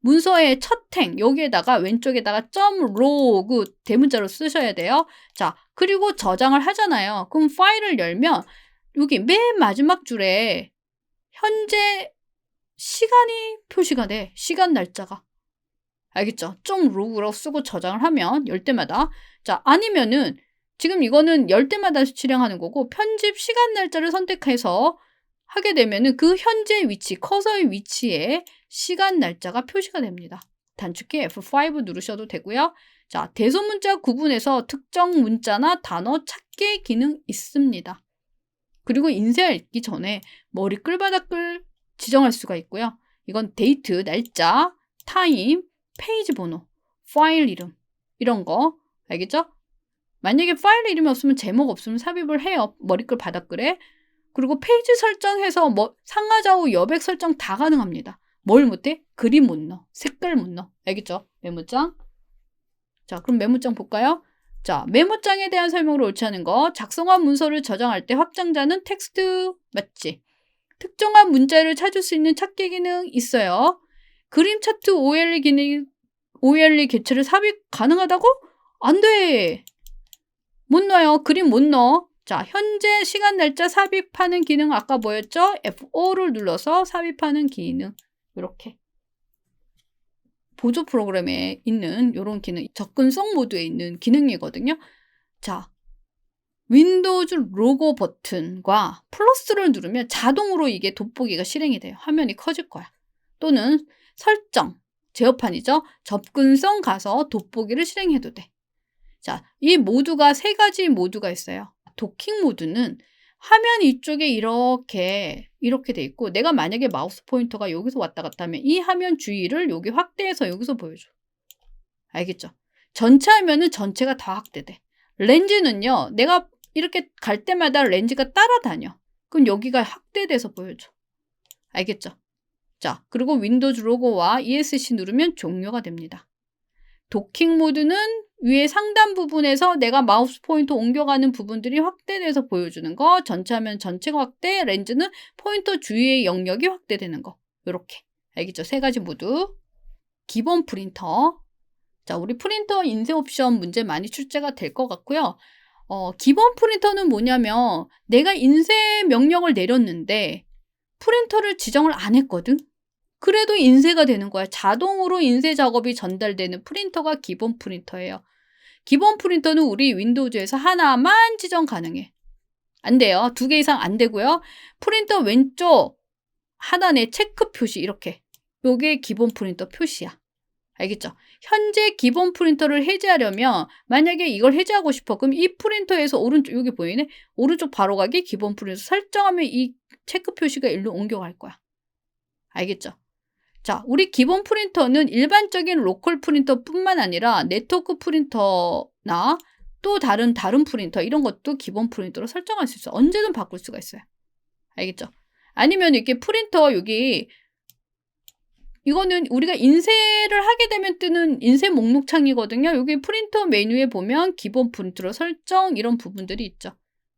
문서의 첫 행, 여기에다가 왼쪽에다가 .log 대문자로 쓰셔야 돼요. 자, 그리고 저장을 하잖아요. 그럼 파일을 열면 여기 맨 마지막 줄에 현재 시간이 표시가 돼. 시간 날짜가. 알겠죠? .log라고 쓰고 저장을 하면 열 때마다. 자, 아니면은 지금 이거는 열 때마다 실행하는 거고 편집 시간 날짜를 선택해서 하게 되면은 그 현재 위치, 커서의 위치에 시간 날짜가 표시가 됩니다. 단축키 F5 누르셔도 되고요. 자, 대소문자 구분에서 특정 문자나 단어 찾기 기능 있습니다. 그리고 인쇄하기 전에 머리 끌바닥을 지정할 수가 있고요. 이건 데이트, 날짜, 타임, 페이지 번호, 파일 이름 이런 거 알겠죠? 만약에 파일 이름이 없으면 제목 없으면 삽입을 해요. 머리끌 바닥글에. 그리고 페이지 설정해서 상하좌우 여백 설정 다 가능합니다. 뭘 못해? 그림 못 넣어. 색깔 못 넣어. 알겠죠? 메모장. 자, 그럼 메모장 볼까요? 자, 메모장에 대한 설명을 옳지 않은 거. 작성한 문서를 저장할 때 확장자는 텍스트 맞지? 특정한 문자를 찾을 수 있는 찾기 기능 있어요. 그림 차트 OLE 개체를 삽입 가능하다고? 안 돼. 못 넣어요. 그림 못 넣어. 자, 현재 시간 날짜 삽입하는 기능 아까 뭐였죠? F5를 눌러서 삽입하는 기능. 이렇게. 보조 프로그램에 있는 이런 기능, 접근성 모드에 있는 기능이거든요. 자, 윈도우즈 로고 버튼과 플러스를 누르면 자동으로 이게 돋보기가 실행이 돼요. 화면이 커질 거야. 또는 설정, 제어판이죠. 접근성 가서 돋보기를 실행해도 돼. 자, 이 모두가 세 가지 모두가 있어요. 도킹 모드는 화면 이쪽에 이렇게 돼 있고 내가 만약에 마우스 포인터가 여기서 왔다 갔다 하면 이 화면 주위를 여기 확대해서 여기서 보여줘. 알겠죠? 전체 화면은 전체가 다 확대돼. 렌즈는요. 내가 이렇게 갈 때마다 렌즈가 따라다녀. 그럼 여기가 확대돼서 보여줘. 알겠죠? 자, 그리고 윈도우즈 로고와 ESC 누르면 종료가 됩니다. 도킹 모드는 위에 상단 부분에서 내가 마우스 포인터 옮겨가는 부분들이 확대돼서 보여주는 거. 전체 화면 전체가 확대, 렌즈는 포인터 주위의 영역이 확대되는 거. 이렇게. 알겠죠? 세 가지 모두. 기본 프린터. 자, 우리 프린터 인쇄 옵션 문제 많이 출제가 될 것 같고요. 기본 프린터는 뭐냐면 내가 인쇄 명령을 내렸는데 프린터를 지정을 안 했거든. 그래도 인쇄가 되는 거야. 자동으로 인쇄 작업이 전달되는 프린터가 기본 프린터예요. 기본 프린터는 우리 윈도우즈에서 하나만 지정 가능해. 안 돼요. 2개 이상 안 되고요. 프린터 왼쪽 하단에 체크 표시 이렇게. 요게 기본 프린터 표시야. 알겠죠? 현재 기본 프린터를 해제하려면 만약에 이걸 해제하고 싶어. 그럼 이 프린터에서 오른쪽 여기 보이네? 오른쪽 바로 가기 기본 프린터 설정하면 이 체크 표시가 일로 옮겨갈 거야. 알겠죠? 자, 우리 기본 프린터는 일반적인 로컬 프린터뿐만 아니라 네트워크 프린터나 또 다른 프린터 이런 것도 기본 프린터로 설정할 수 있어. 언제든 바꿀 수가 있어요. 알겠죠? 아니면 이렇게 프린터 여기 이거는 우리가 인쇄를 하게 되면 뜨는 인쇄 목록 창이거든요. 여기 프린터 메뉴에 보면 기본 프린터로 설정 이런 부분들이 있죠.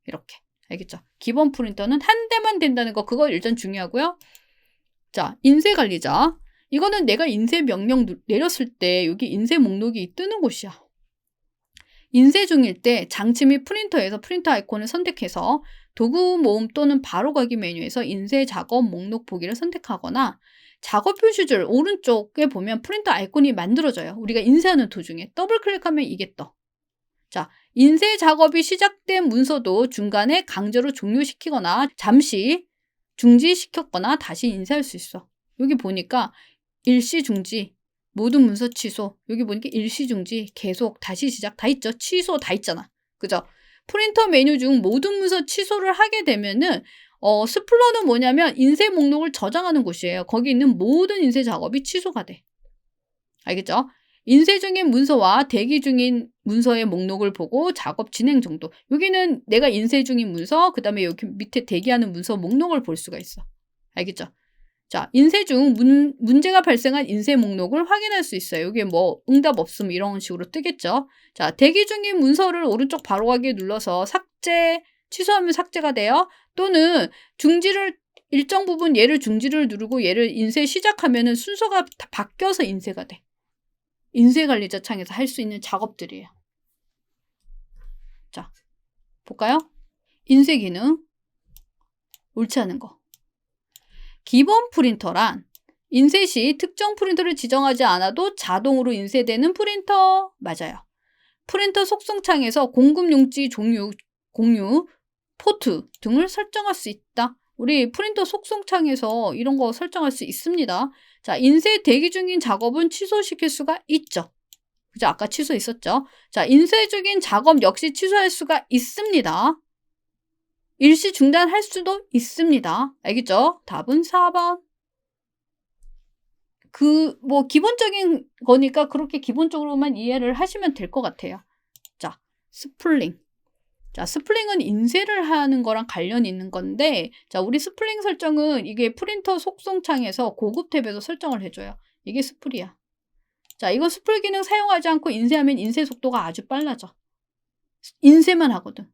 이렇게. 알겠죠? 기본 프린터는 한 대만 된다는 거 그거 일단 중요하고요. 자, 인쇄 관리자. 이거는 내가 인쇄 명령 내렸을 때 여기 인쇄 목록이 뜨는 곳이야. 인쇄 중일 때 장치 및 프린터에서 프린터 아이콘을 선택해서 도구 모음 또는 바로가기 메뉴에서 인쇄 작업 목록 보기를 선택하거나 작업 표시줄 오른쪽에 보면 프린터 아이콘이 만들어져요. 우리가 인쇄하는 도중에 더블 클릭하면 이게 떠. 자, 인쇄 작업이 시작된 문서도 중간에 강제로 종료시키거나 잠시 중지시켰거나 다시 인쇄할 수 있어. 여기 보니까 일시 중지, 모든 문서 취소, 여기 보니까 일시 중지, 계속, 다시 시작 다 있죠. 취소 다 있잖아. 그죠? 프린터 메뉴 중 모든 문서 취소를 하게 되면은 스플러는 뭐냐면 인쇄 목록을 저장하는 곳이에요. 거기 있는 모든 인쇄 작업이 취소가 돼. 알겠죠? 인쇄 중인 문서와 대기 중인 문서의 목록을 보고 작업 진행 정도. 여기는 내가 인쇄 중인 문서, 그 다음에 여기 밑에 대기하는 문서 목록을 볼 수가 있어. 알겠죠? 자, 인쇄 중 문제가 발생한 인쇄 목록을 확인할 수 있어요. 여기 뭐 응답 없음 이런 식으로 뜨겠죠. 자, 대기 중인 문서를 오른쪽 바로가기 눌러서 삭제, 취소하면 삭제가 돼요. 또는 중지를 일정 부분 얘를 중지를 누르고 얘를 인쇄 시작하면은 순서가 다 바뀌어서 인쇄가 돼. 인쇄 관리자 창에서 할 수 있는 작업들이에요. 자, 볼까요? 인쇄 기능. 옳지 않은 거. 기본 프린터란 인쇄 시 특정 프린터를 지정하지 않아도 자동으로 인쇄되는 프린터. 맞아요. 프린터 속성창에서 공급 용지 종류, 공유, 포트 등을 설정할 수 있다. 우리 프린터 속성창에서 이런 거 설정할 수 있습니다. 자, 인쇄 대기 중인 작업은 취소시킬 수가 있죠. 그죠? 아까 취소 있었죠? 자, 인쇄 중인 작업 역시 취소할 수가 있습니다. 일시 중단할 수도 있습니다. 알겠죠? 답은 4번. 뭐 기본적인 거니까 그렇게 기본적으로만 이해를 하시면 될 것 같아요. 자, 스플링. 자, 스플링은 인쇄를 하는 거랑 관련이 있는 건데, 자, 우리 스플링 설정은 이게 프린터 속성창에서 고급 탭에서 설정을 해줘요. 이게 스플이야. 자, 이거 스플 기능 사용하지 않고 인쇄하면 인쇄 속도가 아주 빨라져. 인쇄만 하거든.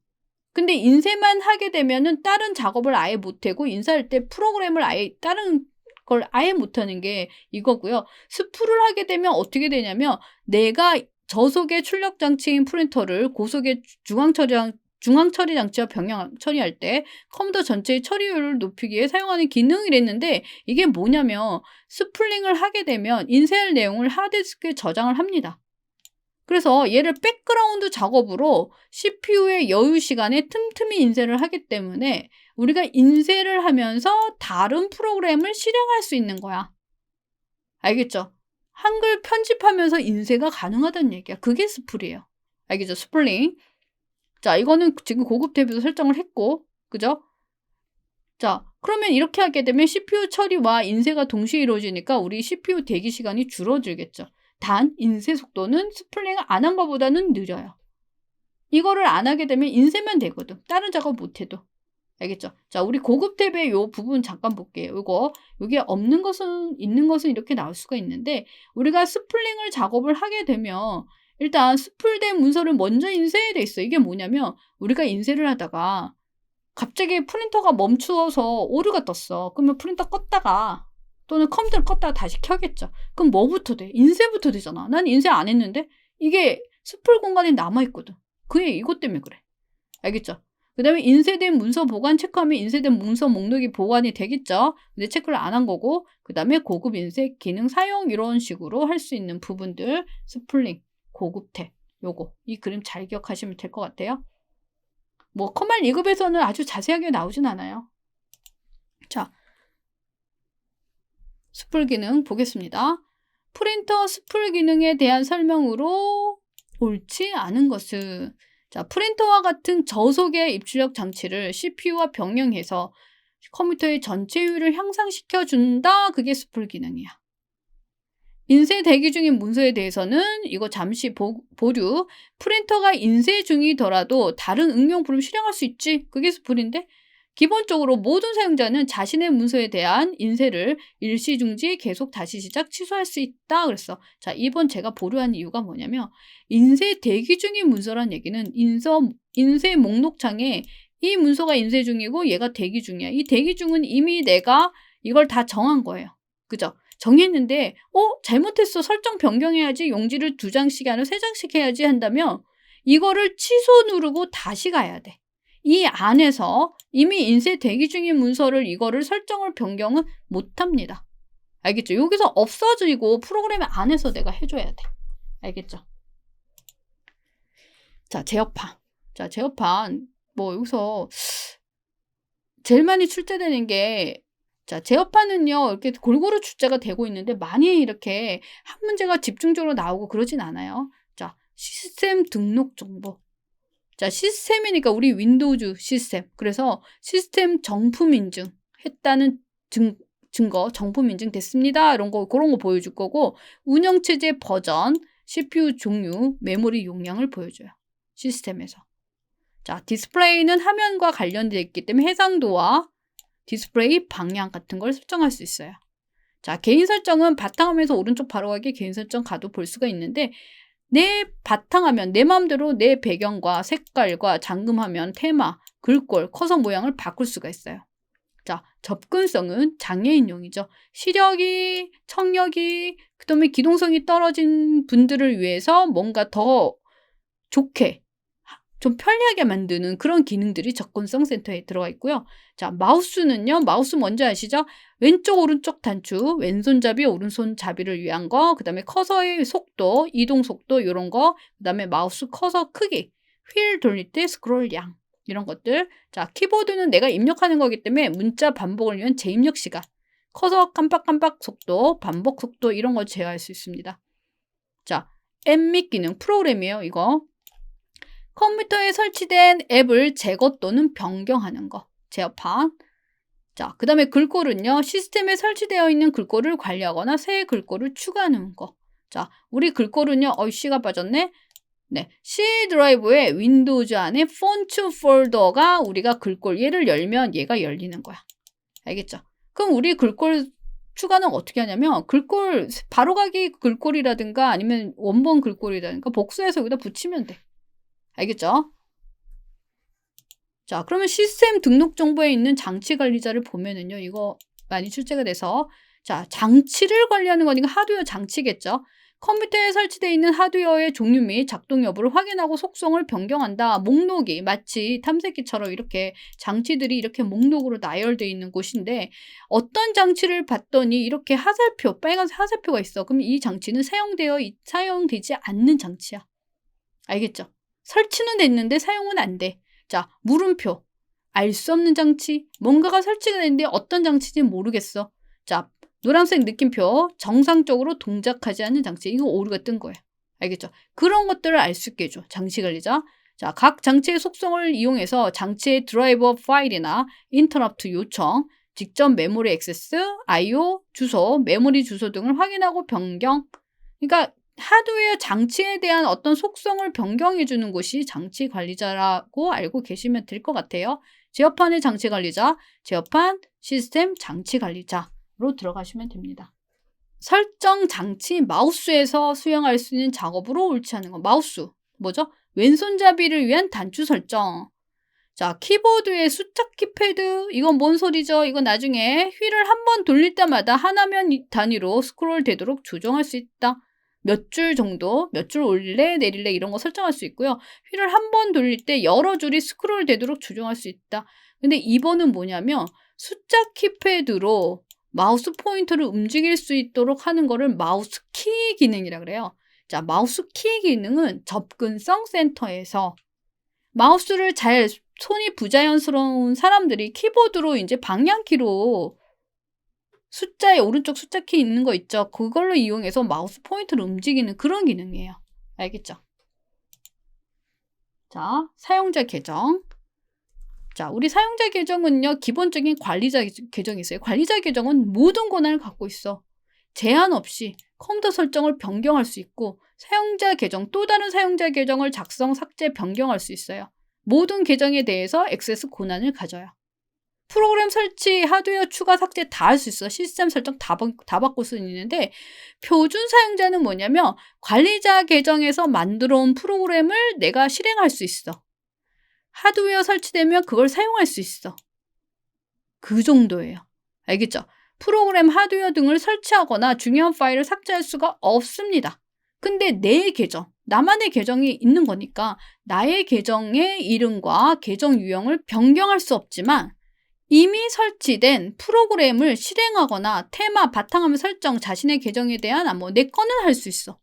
근데 인쇄만 하게 되면은 다른 작업을 아예 못하고 인쇄할 때 프로그램을 아예 다른 걸 아예 못하는 게 이거고요. 스프를 하게 되면 어떻게 되냐면 내가 저속의 출력 장치인 프린터를 고속의 중앙 처리 장치와 병행 처리할 때 컴퓨터 전체의 처리율을 높이기 위해 사용하는 기능이랬는데 이게 뭐냐면 스플링을 하게 되면 인쇄할 내용을 하드디스크에 저장을 합니다. 그래서 얘를 백그라운드 작업으로 CPU의 여유 시간에 틈틈이 인쇄를 하기 때문에 우리가 인쇄를 하면서 다른 프로그램을 실행할 수 있는 거야. 알겠죠? 한글 편집하면서 인쇄가 가능하다는 얘기야. 그게 스플이에요. 알겠죠? 스플링. 자, 이거는 지금 고급 탭에서 설정을 했고, 그죠? 자, 그러면 이렇게 하게 되면 CPU 처리와 인쇄가 동시에 이루어지니까 우리 CPU 대기 시간이 줄어들겠죠. 단 인쇄 속도는 스플링을 안 한 것보다는 느려요. 이거를 안 하게 되면 인쇄만 되거든. 다른 작업 못 해도. 알겠죠? 자, 우리 고급 탭의 요 부분 잠깐 볼게요. 요게 없는 것은 있는 것은 이렇게 나올 수가 있는데 우리가 스플링을 작업을 하게 되면 일단 스플된 문서를 먼저 인쇄해야 돼 있어. 이게 뭐냐면 우리가 인쇄를 하다가 갑자기 프린터가 멈추어서 오류가 떴어. 그러면 프린터 껐다가 또는 컴퓨터를 껐다가 다시 켜겠죠. 그럼 뭐부터 돼? 인쇄부터 되잖아. 난 인쇄 안 했는데 이게 스플 공간에 남아있거든. 그게 이것 때문에 그래. 알겠죠? 그 다음에 인쇄된 문서 보관 체크하면 인쇄된 문서 목록이 보관이 되겠죠. 근데 체크를 안 한 거고 그 다음에 고급 인쇄 기능 사용 이런 식으로 할 수 있는 부분들 스플링, 고급 탭 요거 이 그림 잘 기억하시면 될 것 같아요. 뭐 커말 2급에서는 아주 자세하게 나오진 않아요. 자, 스플 기능 보겠습니다. 프린터 스플 기능에 대한 설명으로 옳지 않은 것은 자, 프린터와 같은 저속의 입출력 장치를 CPU와 병행해서 컴퓨터의 전체 효율을 향상시켜 준다. 그게 스플 기능이야. 인쇄 대기 중인 문서에 대해서는 이거 잠시 보류. 프린터가 인쇄 중이더라도 다른 응용 프로그램 실행할 수 있지. 그게 스플인데 기본적으로 모든 사용자는 자신의 문서에 대한 인쇄를 일시중지, 계속 다시 시작, 취소할 수 있다 그랬어. 자, 2번 제가 보류한 이유가 뭐냐면 인쇄 대기 중인 문서란 얘기는 인쇄 목록창에 이 문서가 인쇄 중이고 얘가 대기 중이야. 이 대기 중은 이미 내가 이걸 다 정한 거예요. 그죠? 정했는데 잘못했어. 설정 변경해야지. 용지를 2장씩 아니라 3장씩 해야지 한다면 이거를 취소 누르고 다시 가야 돼. 이 안에서 이미 인쇄 대기 중인 문서를 이거를 설정을 변경은 못합니다. 알겠죠? 여기서 없어지고 프로그램 안에서 내가 해줘야 돼. 알겠죠? 자, 제어판. 자, 제어판 뭐 여기서 제일 많이 출제되는 게 자, 제어판은요, 이렇게 골고루 출제가 되고 있는데 많이 이렇게 한 문제가 집중적으로 나오고 그러진 않아요. 자, 시스템 등록 정보. 자, 시스템이니까 우리 윈도우즈 시스템. 그래서 시스템 정품 인증 했다는 증거, 정품 인증 됐습니다. 이런 거, 그런 거 보여줄 거고, 운영체제 버전, CPU 종류, 메모리 용량을 보여줘요. 시스템에서. 자, 디스플레이는 화면과 관련되어 있기 때문에 해상도와 디스플레이 방향 같은 걸 설정할 수 있어요. 자, 개인 설정은 바탕화면에서 오른쪽 바로 가기 개인 설정 가도 볼 수가 있는데 내 바탕화면, 내 마음대로 내 배경과 색깔과 잠금화면, 테마, 글꼴, 커서 모양을 바꿀 수가 있어요. 자, 접근성은 장애인용이죠. 시력이, 청력이, 그다음에 기동성이 떨어진 분들을 위해서 뭔가 더 좋게 좀 편리하게 만드는 그런 기능들이 접근성 센터에 들어가 있고요. 자, 마우스는요. 마우스 뭔지 아시죠? 왼쪽 오른쪽 단축, 왼손잡이 오른손잡이를 위한 거, 그 다음에 커서의 속도, 이동 속도 이런 거, 그 다음에 마우스 커서 크기, 휠 돌릴 때 스크롤 양 이런 것들. 자, 키보드는 내가 입력하는 거기 때문에 문자 반복을 위한 재입력 시간, 커서 깜빡깜빡 속도, 반복 속도 이런 거 제어할 수 있습니다. 자, 앱 및 기능 프로그램이에요. 이거. 컴퓨터에 설치된 앱을 제거 또는 변경하는 거. 제어판. 자, 그 다음에 글꼴은요. 시스템에 설치되어 있는 글꼴을 관리하거나 새 글꼴을 추가하는 거. 자, 우리 글꼴은요. C가 빠졌네. 네, C 드라이브에 윈도우즈 안에 폰트 폴더가 우리가 글꼴 얘를 열면 얘가 열리는 거야. 알겠죠? 그럼 우리 글꼴 추가는 어떻게 하냐면 글꼴 바로 가기 글꼴이라든가 아니면 원본 글꼴이라든가 복사해서 여기다 붙이면 돼. 알겠죠? 자, 그러면 시스템 등록 정보에 있는 장치 관리자를 보면은요, 이거 많이 출제가 돼서, 자, 장치를 관리하는 거니까 하드웨어 장치겠죠? 컴퓨터에 설치되어 있는 하드웨어의 종류 및 작동 여부를 확인하고 속성을 변경한다. 목록이 마치 탐색기처럼 이렇게 장치들이 이렇게 목록으로 나열되어 있는 곳인데, 어떤 장치를 봤더니 이렇게 하살표, 빨간색 하살표가 있어. 그럼 이 장치는 사용되지 않는 장치야. 알겠죠? 설치는 됐는데 사용은 안 돼. 자, 물음표. 알 수 없는 장치. 뭔가가 설치가 됐는데 어떤 장치인지 모르겠어. 자, 노란색 느낌표. 정상적으로 동작하지 않는 장치. 이거 오류가 뜬 거예요. 알겠죠? 그런 것들을 알 수 있게 해줘. 장치 관리자. 자, 각 장치의 속성을 이용해서 장치의 드라이버 파일이나 인터럽트 요청, 직접 메모리 액세스, I/O 주소, 메모리 주소 등을 확인하고 변경. 그러니까 하드웨어 장치에 대한 어떤 속성을 변경해 주는 곳이 장치 관리자라고 알고 계시면 될 것 같아요. 제어판의 장치 관리자, 제어판 시스템 장치 관리자로 들어가시면 됩니다. 설정 장치 마우스에서 수행할 수 있는 작업으로 옳지 않은 거. 마우스 뭐죠? 왼손잡이를 위한 단추 설정. 자, 키보드의 숫자 키패드. 이건 뭔 소리죠? 이건 나중에 휠을 한 번 돌릴 때마다 하나면 단위로 스크롤 되도록 조정할 수 있다. 몇 줄 정도, 몇 줄 올릴래, 내릴래 이런 거 설정할 수 있고요. 휠을 한 번 돌릴 때 여러 줄이 스크롤 되도록 조정할 수 있다. 근데 2번은 뭐냐면 숫자 키패드로 마우스 포인터를 움직일 수 있도록 하는 거를 마우스 키 기능이라 그래요. 자, 마우스 키 기능은 접근성 센터에서 마우스를 손이 부자연스러운 사람들이 키보드로 이제 방향키로 숫자에 오른쪽 숫자 키 있는 거 있죠? 그걸로 이용해서 마우스 포인터를 움직이는 그런 기능이에요. 알겠죠? 자, 사용자 계정. 자, 우리 사용자 계정은요, 기본적인 관리자 계정이 있어요. 관리자 계정은 모든 권한을 갖고 있어. 제한 없이 컴퓨터 설정을 변경할 수 있고, 사용자 계정, 또 다른 사용자 계정을 작성, 삭제, 변경할 수 있어요. 모든 계정에 대해서 액세스 권한을 가져요. 프로그램 설치, 하드웨어 추가, 삭제 다 할 수 있어. 시스템 설정 다 바꿀 수 있는데 표준 사용자는 뭐냐면 관리자 계정에서 만들어 온 프로그램을 내가 실행할 수 있어. 하드웨어 설치되면 그걸 사용할 수 있어. 그 정도예요. 알겠죠? 프로그램, 하드웨어 등을 설치하거나 중요한 파일을 삭제할 수가 없습니다. 근데 내 계정, 나만의 계정이 있는 거니까 나의 계정의 이름과 계정 유형을 변경할 수 없지만 이미 설치된 프로그램을 실행하거나 테마, 바탕화면 설정, 자신의 계정에 대한 내 거는 할 수 있어.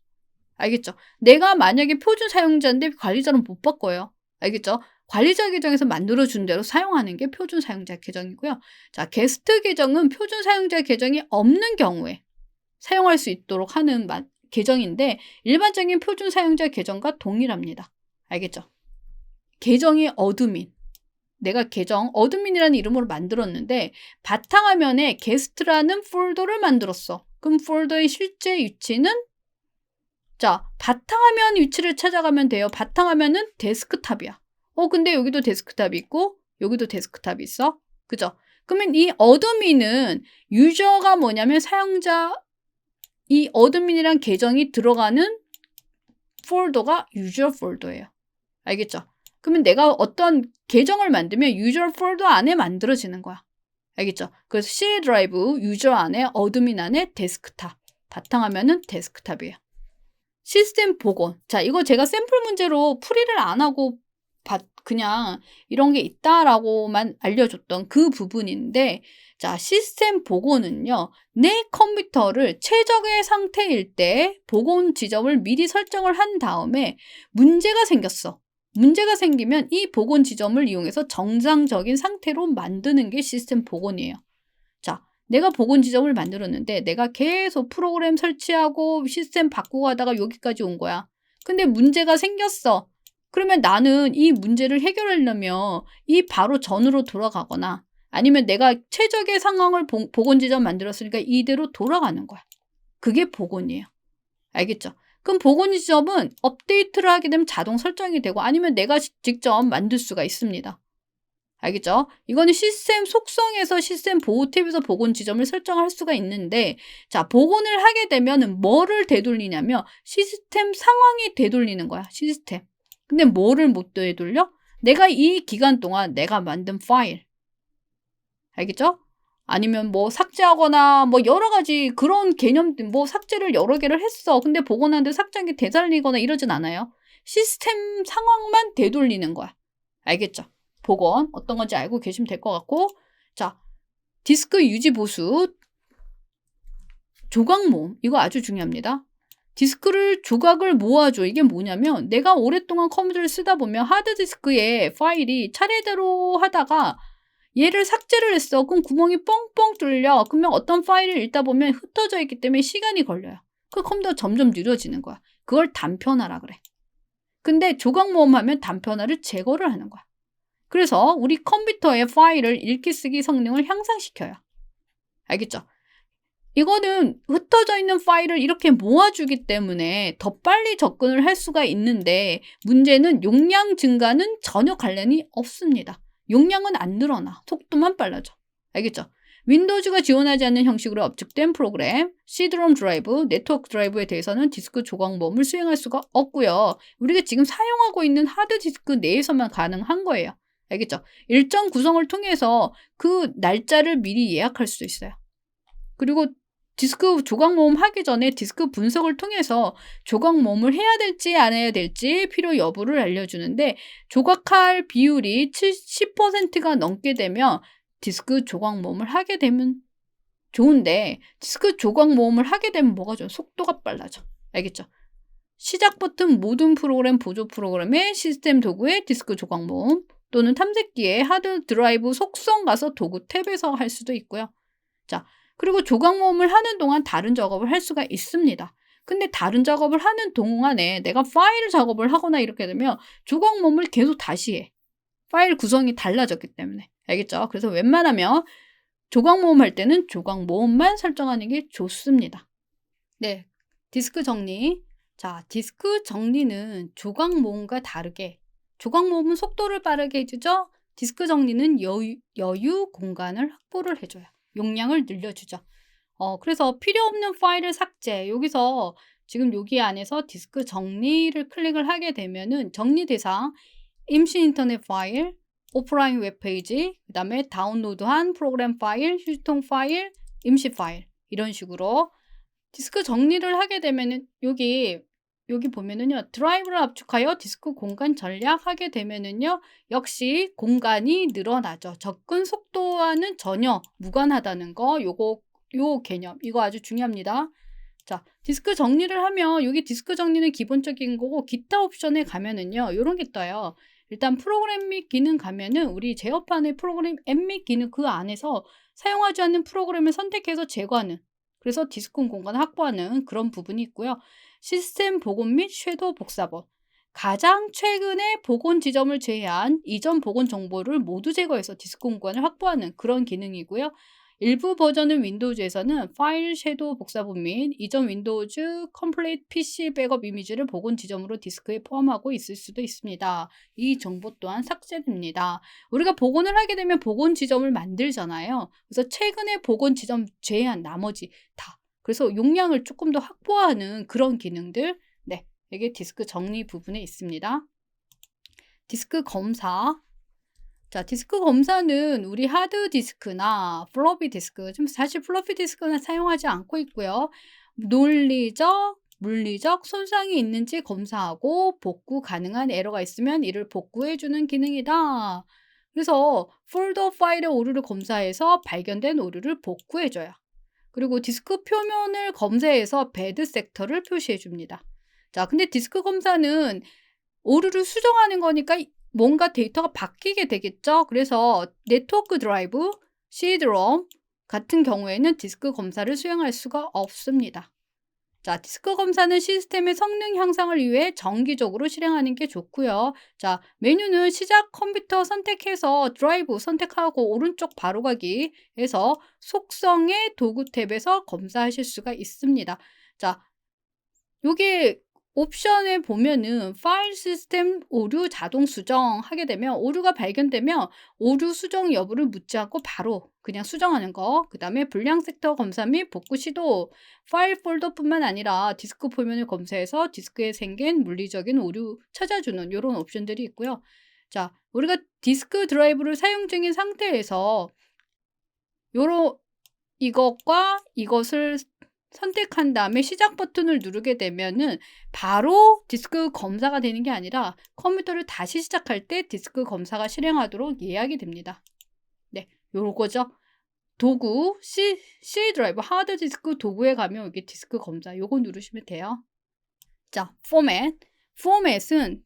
알겠죠? 내가 만약에 표준 사용자인데 관리자는 못 바꿔요. 알겠죠? 관리자 계정에서 만들어준 대로 사용하는 게 표준 사용자 계정이고요. 자, 게스트 계정은 표준 사용자 계정이 없는 경우에 사용할 수 있도록 하는 계정인데 일반적인 표준 사용자 계정과 동일합니다. 알겠죠? 계정이 어드민. 내가 계정 어드민이라는 이름으로 만들었는데 바탕화면에 게스트라는 폴더를 만들었어. 그럼 폴더의 실제 위치는 자, 바탕화면 위치를 찾아가면 돼요. 바탕화면은 데스크탑이야. 근데 여기도 데스크탑이 있고 여기도 데스크탑이 있어. 그죠? 그러면 이 어드민은 유저가 뭐냐면 사용자 이 어드민이란 계정이 들어가는 폴더가 유저 폴더예요. 알겠죠? 그러면 내가 어떤 계정을 만들면 유저 폴더 안에 만들어지는 거야. 알겠죠? 그래서 C 드라이브 유저 안에 어드민 안에 데스크탑. 바탕화면은 데스크탑이에요. 시스템 복원. 자, 이거 제가 샘플 문제로 풀이를 안 하고 그냥 이런 게 있다라고만 알려줬던 그 부분인데 자, 시스템 복원은요. 내 컴퓨터를 최적의 상태일 때 복원 지점을 미리 설정을 한 다음에 문제가 생겼어. 문제가 생기면 이 복원 지점을 이용해서 정상적인 상태로 만드는 게 시스템 복원이에요. 자, 내가 복원 지점을 만들었는데 내가 계속 프로그램 설치하고 시스템 바꾸고 하다가 여기까지 온 거야. 근데 문제가 생겼어. 그러면 나는 이 문제를 해결하려면 이 바로 전으로 돌아가거나 아니면 내가 최적의 상황을 복원 지점 만들었으니까 이대로 돌아가는 거야. 그게 복원이에요. 알겠죠? 그럼 복원 지점은 업데이트를 하게 되면 자동 설정이 되고 아니면 내가 직접 만들 수가 있습니다. 알겠죠? 이거는 시스템 속성에서 시스템 보호 탭에서 복원 지점을 설정할 수가 있는데 자, 복원을 하게 되면 뭐를 되돌리냐면 시스템 상황이 되돌리는 거야. 시스템. 근데 뭐를 못 되돌려? 내가 이 기간 동안 내가 만든 파일. 알겠죠? 아니면 삭제하거나 여러 가지 그런 개념들 삭제를 여러 개를 했어. 근데 복원하는데 삭제한 게 되살리거나 이러진 않아요. 시스템 상황만 되돌리는 거야. 알겠죠? 복원 어떤 건지 알고 계시면 될 것 같고 자, 디스크 유지 보수 조각 모음 이거 아주 중요합니다. 디스크를 조각을 모아줘. 이게 뭐냐면 내가 오랫동안 컴퓨터를 쓰다 보면 하드디스크에 파일이 차례대로 하다가 얘를 삭제를 했어. 그럼 구멍이 뻥뻥 뚫려. 그러면 어떤 파일을 읽다 보면 흩어져 있기 때문에 시간이 걸려요. 그 컴퓨터가 점점 느려지는 거야. 그걸 단편화라 그래. 근데 조각 모음하면 단편화를 제거를 하는 거야. 그래서 우리 컴퓨터의 파일을 읽기 쓰기 성능을 향상시켜요. 알겠죠? 이거는 흩어져 있는 파일을 이렇게 모아주기 때문에 더 빨리 접근을 할 수가 있는데 문제는 용량 증가는 전혀 관련이 없습니다. 용량은 안 늘어나. 속도만 빨라져. 알겠죠? 윈도우즈가 지원하지 않는 형식으로 압축된 프로그램, CD-ROM 드라이브, 네트워크 드라이브에 대해서는 디스크 조각 모음을 수행할 수가 없고요. 우리가 지금 사용하고 있는 하드디스크 내에서만 가능한 거예요. 알겠죠? 일정 구성을 통해서 그 날짜를 미리 예약할 수 있어요. 그리고 디스크 조각 모음 하기 전에 디스크 분석을 통해서 조각 모음을 해야 될지 안 해야 될지 필요 여부를 알려주는데 조각할 비율이 70%가 넘게 되면 디스크 조각 모음을 하게 되면 좋은데 디스크 조각 모음을 하게 되면 뭐가 좋아? 속도가 빨라져. 알겠죠? 시작 버튼 모든 프로그램 보조 프로그램의 시스템 도구의 디스크 조각 모음 또는 탐색기의 하드 드라이브 속성 가서 도구 탭에서 할 수도 있고요. 자, 그리고 조각 모음을 하는 동안 다른 작업을 할 수가 있습니다. 근데 다른 작업을 하는 동안에 내가 파일 작업을 하거나 이렇게 되면 조각 모음을 계속 다시 해. 파일 구성이 달라졌기 때문에. 알겠죠? 그래서 웬만하면 조각 모음 할 때는 조각 모음만 설정하는 게 좋습니다. 네, 디스크 정리. 자, 디스크 정리는 조각 모음과 다르게 조각 모음은 속도를 빠르게 해주죠? 디스크 정리는 여유 공간을 확보를 해줘요. 용량을 늘려주죠. 그래서 필요 없는 파일을 삭제. 여기서 지금 여기 안에서 디스크 정리를 클릭을 하게 되면은 정리 대상, 임시 인터넷 파일, 오프라인 웹페이지, 그 다음에 다운로드한 프로그램 파일, 휴지통 파일, 임시 파일 이런 식으로 디스크 정리를 하게 되면은 여기 보면은요, 드라이브를 압축하여 디스크 공간 전략하게 되면은요, 역시 공간이 늘어나죠. 접근 속도와는 전혀 무관하다는 거, 요 개념, 이거 아주 중요합니다. 자, 디스크 정리를 하면 여기 디스크 정리는 기본적인 거고 기타 옵션에 가면은요, 요런 게 떠요. 일단 프로그램 및 기능 가면은 우리 제어판의 프로그램 앱 및 기능 그 안에서 사용하지 않는 프로그램을 선택해서 제거하는, 그래서 디스크 공간을 확보하는 그런 부분이 있고요. 시스템 복원 및 섀도우 복사본. 가장 최근에 복원 지점을 제외한 이전 복원 정보를 모두 제거해서 디스크 공간을 확보하는 그런 기능이고요. 일부 버전은 윈도우즈에서는 파일 섀도우 복사본 및 이전 윈도우즈 컴플리트 PC 백업 이미지를 복원 지점으로 디스크에 포함하고 있을 수도 있습니다. 이 정보 또한 삭제됩니다. 우리가 복원을 하게 되면 복원 지점을 만들잖아요. 그래서 최근에 복원 지점 제외한 나머지 다, 그래서 용량을 조금 더 확보하는 그런 기능들, 네, 이게 디스크 정리 부분에 있습니다. 디스크 검사. 자, 디스크 검사는 우리 하드 디스크나 플로피 디스크, 좀 사실 플로피 디스크는 사용하지 않고 있고요. 논리적, 물리적 손상이 있는지 검사하고 복구 가능한 에러가 있으면 이를 복구해주는 기능이다. 그래서 폴더 파일의 오류를 검사해서 발견된 오류를 복구해줘요. 그리고 디스크 표면을 검사해서 배드 섹터를 표시해줍니다. 자, 근데 디스크 검사는 오류를 수정하는 거니까 뭔가 데이터가 바뀌게 되겠죠. 그래서 네트워크 드라이브, CD롬 같은 경우에는 디스크 검사를 수행할 수가 없습니다. 자, 디스크 검사는 시스템의 성능 향상을 위해 정기적으로 실행하는 게 좋고요. 자, 메뉴는 시작 컴퓨터 선택해서 드라이브 선택하고 오른쪽 바로가기 해서 속성의 도구 탭에서 검사하실 수가 있습니다. 자, 요게 옵션에 보면은 파일 시스템 오류 자동 수정 하게 되면 오류가 발견되면 오류 수정 여부를 묻지 않고 바로 그냥 수정하는 거. 그 다음에 불량 섹터 검사 및 복구 시도. 파일 폴더뿐만 아니라 디스크 표면을 검사해서 디스크에 생긴 물리적인 오류 찾아주는 이런 옵션들이 있고요. 자, 우리가 디스크 드라이브를 사용 중인 상태에서 이것과 이것을 선택한 다음에 시작 버튼을 누르게 되면은 바로 디스크 검사가 되는 게 아니라 컴퓨터를 다시 시작할 때 디스크 검사가 실행하도록 예약이 됩니다. 네, 요거죠. 도구, C 드라이브, 하드 디스크 도구에 가면 여기 디스크 검사 요거 누르시면 돼요. 자, 포맷은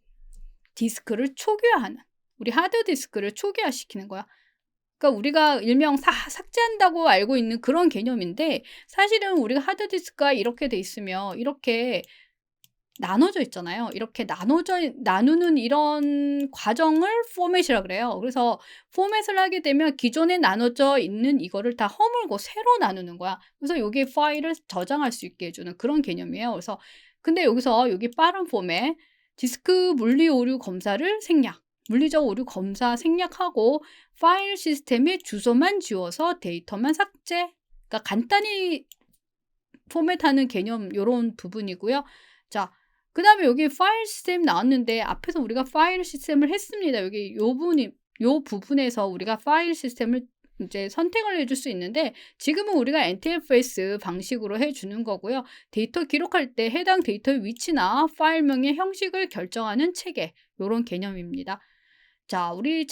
디스크를 초기화하는, 우리 하드 디스크를 초기화시키는 거야. 그러니까 우리가 일명 삭제한다고 알고 있는 그런 개념인데, 사실은 우리가 하드디스크가 이렇게 돼 있으면 이렇게 나눠져 있잖아요. 이렇게 나누는 이런 과정을 포맷이라 그래요. 그래서 포맷을 하게 되면 기존에 나눠져 있는 이거를 다 허물고 새로 나누는 거야. 그래서 여기 파일을 저장할 수 있게 해주는 그런 개념이에요. 그래서 근데 여기서 여기 빠른 포맷, 디스크 물리 오류 검사를 생략, 물리적 오류 검사 생략하고 파일 시스템의 주소만 지워서 데이터만 삭제. 그러니까 간단히 포맷하는 개념 요런 부분이고요. 자, 그 다음에 여기 파일 시스템 나왔는데 앞에서 우리가 파일 시스템을 했습니다. 여기 요 부분에서 우리가 파일 시스템을 이제 선택을 해줄 수 있는데, 지금은 우리가 NTFS 방식으로 해주는 거고요. 데이터 기록할 때 해당 데이터의 위치나 파일명의 형식을 결정하는 체계, 요런 개념입니다. 자, 우리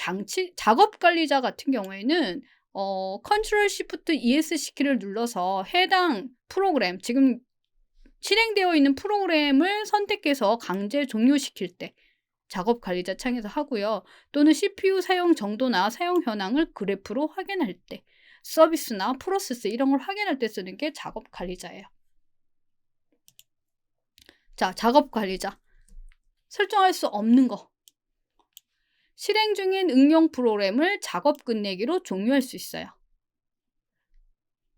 작업 관리자 같은 경우에는 컨트롤 시프트 ESC 키를 눌러서 해당 프로그램, 지금 실행되어 있는 프로그램을 선택해서 강제 종료시킬 때 작업 관리자 창에서 하고요. 또는 CPU 사용 정도나 사용 현황을 그래프로 확인할 때, 서비스나 프로세스 이런 걸 확인할 때 쓰는 게 작업 관리자예요. 자, 작업 관리자. 설정할 수 없는 거. 실행 중인 응용 프로그램을 작업 끝내기로 종료할 수 있어요.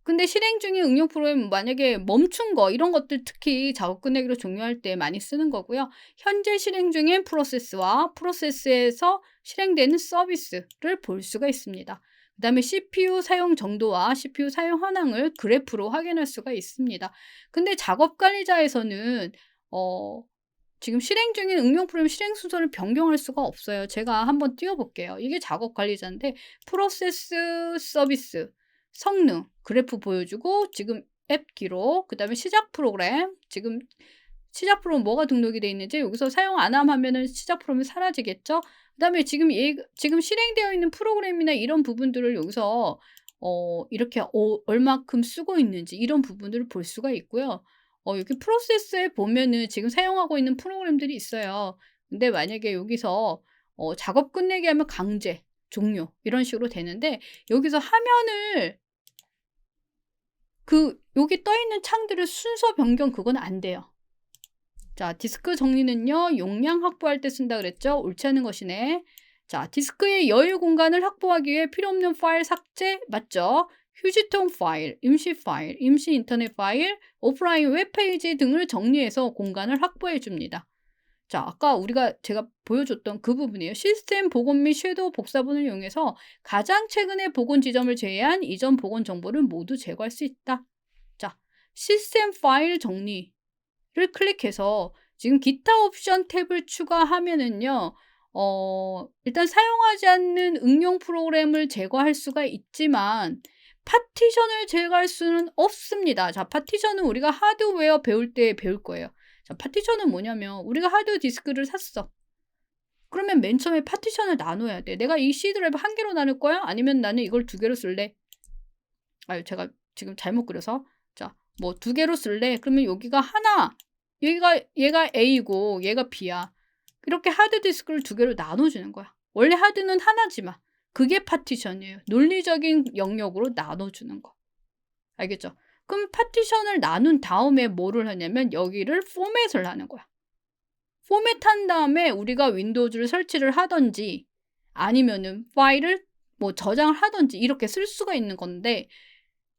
근데 실행 중인 응용 프로그램 만약에 멈춘 거 이런 것들 특히 작업 끝내기로 종료할 때 많이 쓰는 거고요. 현재 실행 중인 프로세스와 프로세스에서 실행되는 서비스를 볼 수가 있습니다. 그다음에 CPU 사용 정도와 CPU 사용 현황을 그래프로 확인할 수가 있습니다. 근데 작업 관리자에서는 지금 실행 중인 응용 프로그램 실행 순서를 변경할 수가 없어요. 제가 한번 띄워 볼게요. 이게 작업 관리자인데 프로세스 서비스 성능 그래프 보여주고 지금 앱 기록 그다음에 시작 프로그램 지금 시작 프로그램 뭐가 등록이 돼 있는지 여기서 사용 안 하면은 시작 프로그램이 사라지겠죠. 그다음에 지금 실행되어 있는 프로그램이나 이런 부분들을 여기서 이렇게 얼마큼 쓰고 있는지 이런 부분들을 볼 수가 있고요. 여기 프로세스에 보면은 지금 사용하고 있는 프로그램들이 있어요. 근데 만약에 여기서 작업 끝내기 하면 강제, 종료 이런 식으로 되는데 여기서 화면을 여기 떠 있는 창들을 순서 변경 그건 안 돼요. 자, 디스크 정리는요. 용량 확보할 때 쓴다 그랬죠? 옳지 않은 것이네. 자, 디스크의 여유 공간을 확보하기 위해 필요 없는 파일 삭제 맞죠? 휴지통 파일, 임시 인터넷 파일, 오프라인 웹페이지 등을 정리해서 공간을 확보해 줍니다. 자, 아까 제가 보여줬던 그 부분이에요. 시스템 복원 및 섀도우 복사본을 이용해서 가장 최근의 복원 지점을 제외한 이전 복원 정보를 모두 제거할 수 있다. 자, 시스템 파일 정리를 클릭해서 지금 기타 옵션 탭을 추가하면은요. 일단 사용하지 않는 응용 프로그램을 제거할 수가 있지만 파티션을 제거할 수는 없습니다. 자, 파티션은 우리가 하드웨어 배울 때 배울 거예요. 자, 파티션은 뭐냐면 우리가 하드 디스크를 샀어. 그러면 맨 처음에 파티션을 나눠야 돼. 내가 이 C 드라이브 한 개로 나눌 거야? 아니면 나는 이걸 두 개로 쓸래? 아유, 제가 지금 잘못 그려서. 자, 뭐 두 개로 쓸래? 그러면 여기가 하나, 얘가 A고 얘가 B야. 이렇게 하드 디스크를 두 개로 나눠주는 거야. 원래 하드는 하나지만 그게 파티션이에요. 논리적인 영역으로 나눠주는 거. 알겠죠? 그럼 파티션을 나눈 다음에 뭐를 하냐면 여기를 포맷을 하는 거야. 포맷한 다음에 우리가 윈도우즈를 설치를 하든지 아니면은 파일을 뭐 저장을 하든지 이렇게 쓸 수가 있는 건데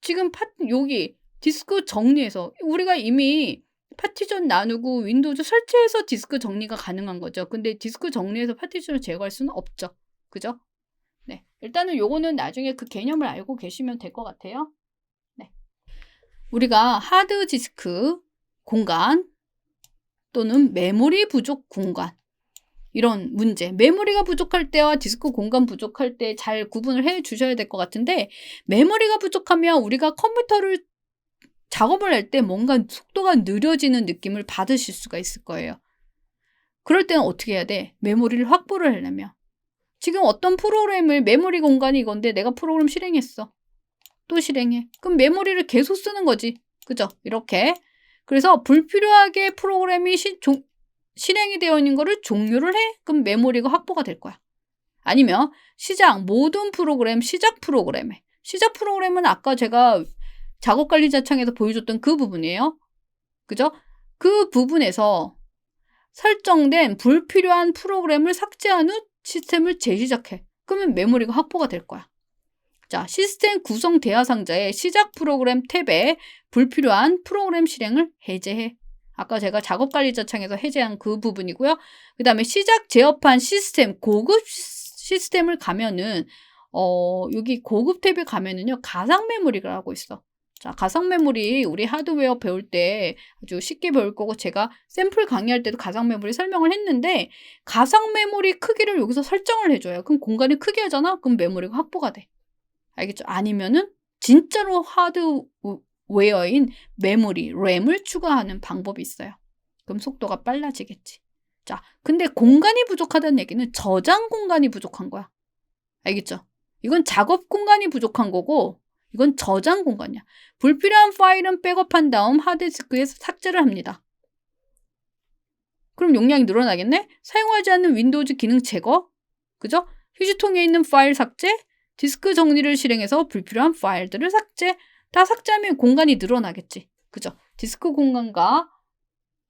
지금 여기 디스크 정리해서 우리가 이미 파티션 나누고 윈도우즈 설치해서 디스크 정리가 가능한 거죠. 근데 디스크 정리해서 파티션을 제거할 수는 없죠. 그죠? 네. 일단은 요거는 나중에 그 개념을 알고 계시면 될 것 같아요. 네. 우리가 하드 디스크 공간 또는 메모리 부족 공간 이런 문제, 메모리가 부족할 때와 디스크 공간 부족할 때 잘 구분을 해 주셔야 될 것 같은데 메모리가 부족하면 우리가 컴퓨터를 작업을 할 때 뭔가 속도가 느려지는 느낌을 받으실 수가 있을 거예요. 그럴 때는 어떻게 해야 돼? 메모리를 확보를 하려면 지금 어떤 프로그램을 메모리 공간이 이건데 내가 프로그램 실행했어. 또 실행해. 그럼 메모리를 계속 쓰는 거지. 그죠? 이렇게. 그래서 불필요하게 프로그램이 실행이 되어 있는 거를 종료를 해. 그럼 메모리가 확보가 될 거야. 아니면 모든 프로그램, 시작 프로그램은 아까 제가 작업관리자 창에서 보여줬던 그 부분이에요. 그죠? 그 부분에서 설정된 불필요한 프로그램을 삭제한 후 시스템을 재시작해. 그러면 메모리가 확보가 될 거야. 자, 시스템 구성 대화 상자의 시작 프로그램 탭에 불필요한 프로그램 실행을 해제해. 아까 제가 작업관리자 창에서 해제한 그 부분이고요. 그 다음에 시작 제어판 시스템, 고급 시스템을 가면은 여기 고급 탭에 가면은요. 가상 메모리라고 있어. 자, 가상 메모리 우리 하드웨어 배울 때 아주 쉽게 배울 거고 제가 샘플 강의할 때도 가상 메모리 설명을 했는데 가상 메모리 크기를 여기서 설정을 해줘요. 그럼 공간이 크게 하잖아? 그럼 메모리가 확보가 돼. 알겠죠? 아니면은 진짜로 하드웨어인 메모리, 램을 추가하는 방법이 있어요. 그럼 속도가 빨라지겠지. 자, 근데 공간이 부족하다는 얘기는 저장 공간이 부족한 거야. 알겠죠? 이건 작업 공간이 부족한 거고 이건 저장 공간이야. 불필요한 파일은 백업한 다음 하드디스크에서 삭제를 합니다. 그럼 용량이 늘어나겠네? 사용하지 않는 윈도우즈 기능 제거, 그죠? 휴지통에 있는 파일 삭제, 디스크 정리를 실행해서 불필요한 파일들을 삭제. 다 삭제하면 공간이 늘어나겠지. 그죠? 디스크 공간과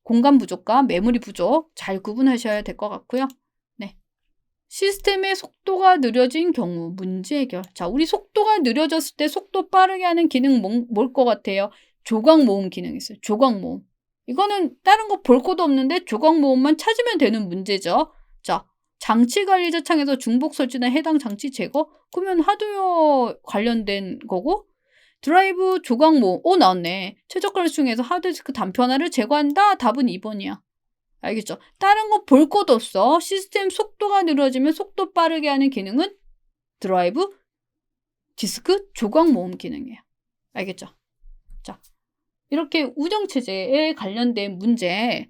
공간 부족과 메모리 부족 잘 구분하셔야 될 것 같고요. 네. 시스템의 속도가 느려진 경우 문제 해결. 자, 우리 속도가 느려졌을 때 속도 빠르게 하는 기능 뭘 것 같아요? 조각 모음 기능 있어요. 조각 모음. 이거는 다른 거 볼 것도 없는데 조각 모음만 찾으면 되는 문제죠. 자, 장치 관리자 창에서 중복 설치나 해당 장치 제거? 그러면 하드웨어 관련된 거고, 드라이브 조각 모음. 나왔네. 최저가 중에서 하드디스크 단표 하나를 제거한다. 답은 2번이야. 알겠죠? 다른 거 볼 것도 없어. 시스템 속도가 느려지면 속도 빠르게 하는 기능은 드라이브 디스크 조각 모음 기능이에요. 알겠죠? 자, 이렇게 운영체제에 관련된 문제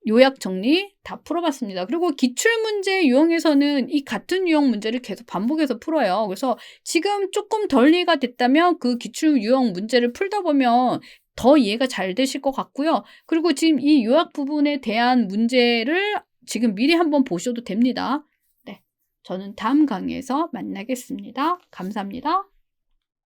요약 정리 다 풀어봤습니다. 그리고 기출문제 유형에서는 이 같은 유형 문제를 계속 반복해서 풀어요. 그래서 지금 조금 덜 이해가 됐다면 그 기출 유형 문제를 풀다 보면 더 이해가 잘 되실 것 같고요. 그리고 지금 이 요약 부분에 대한 문제를 지금 미리 한번 보셔도 됩니다. 네, 저는 다음 강의에서 만나겠습니다. 감사합니다.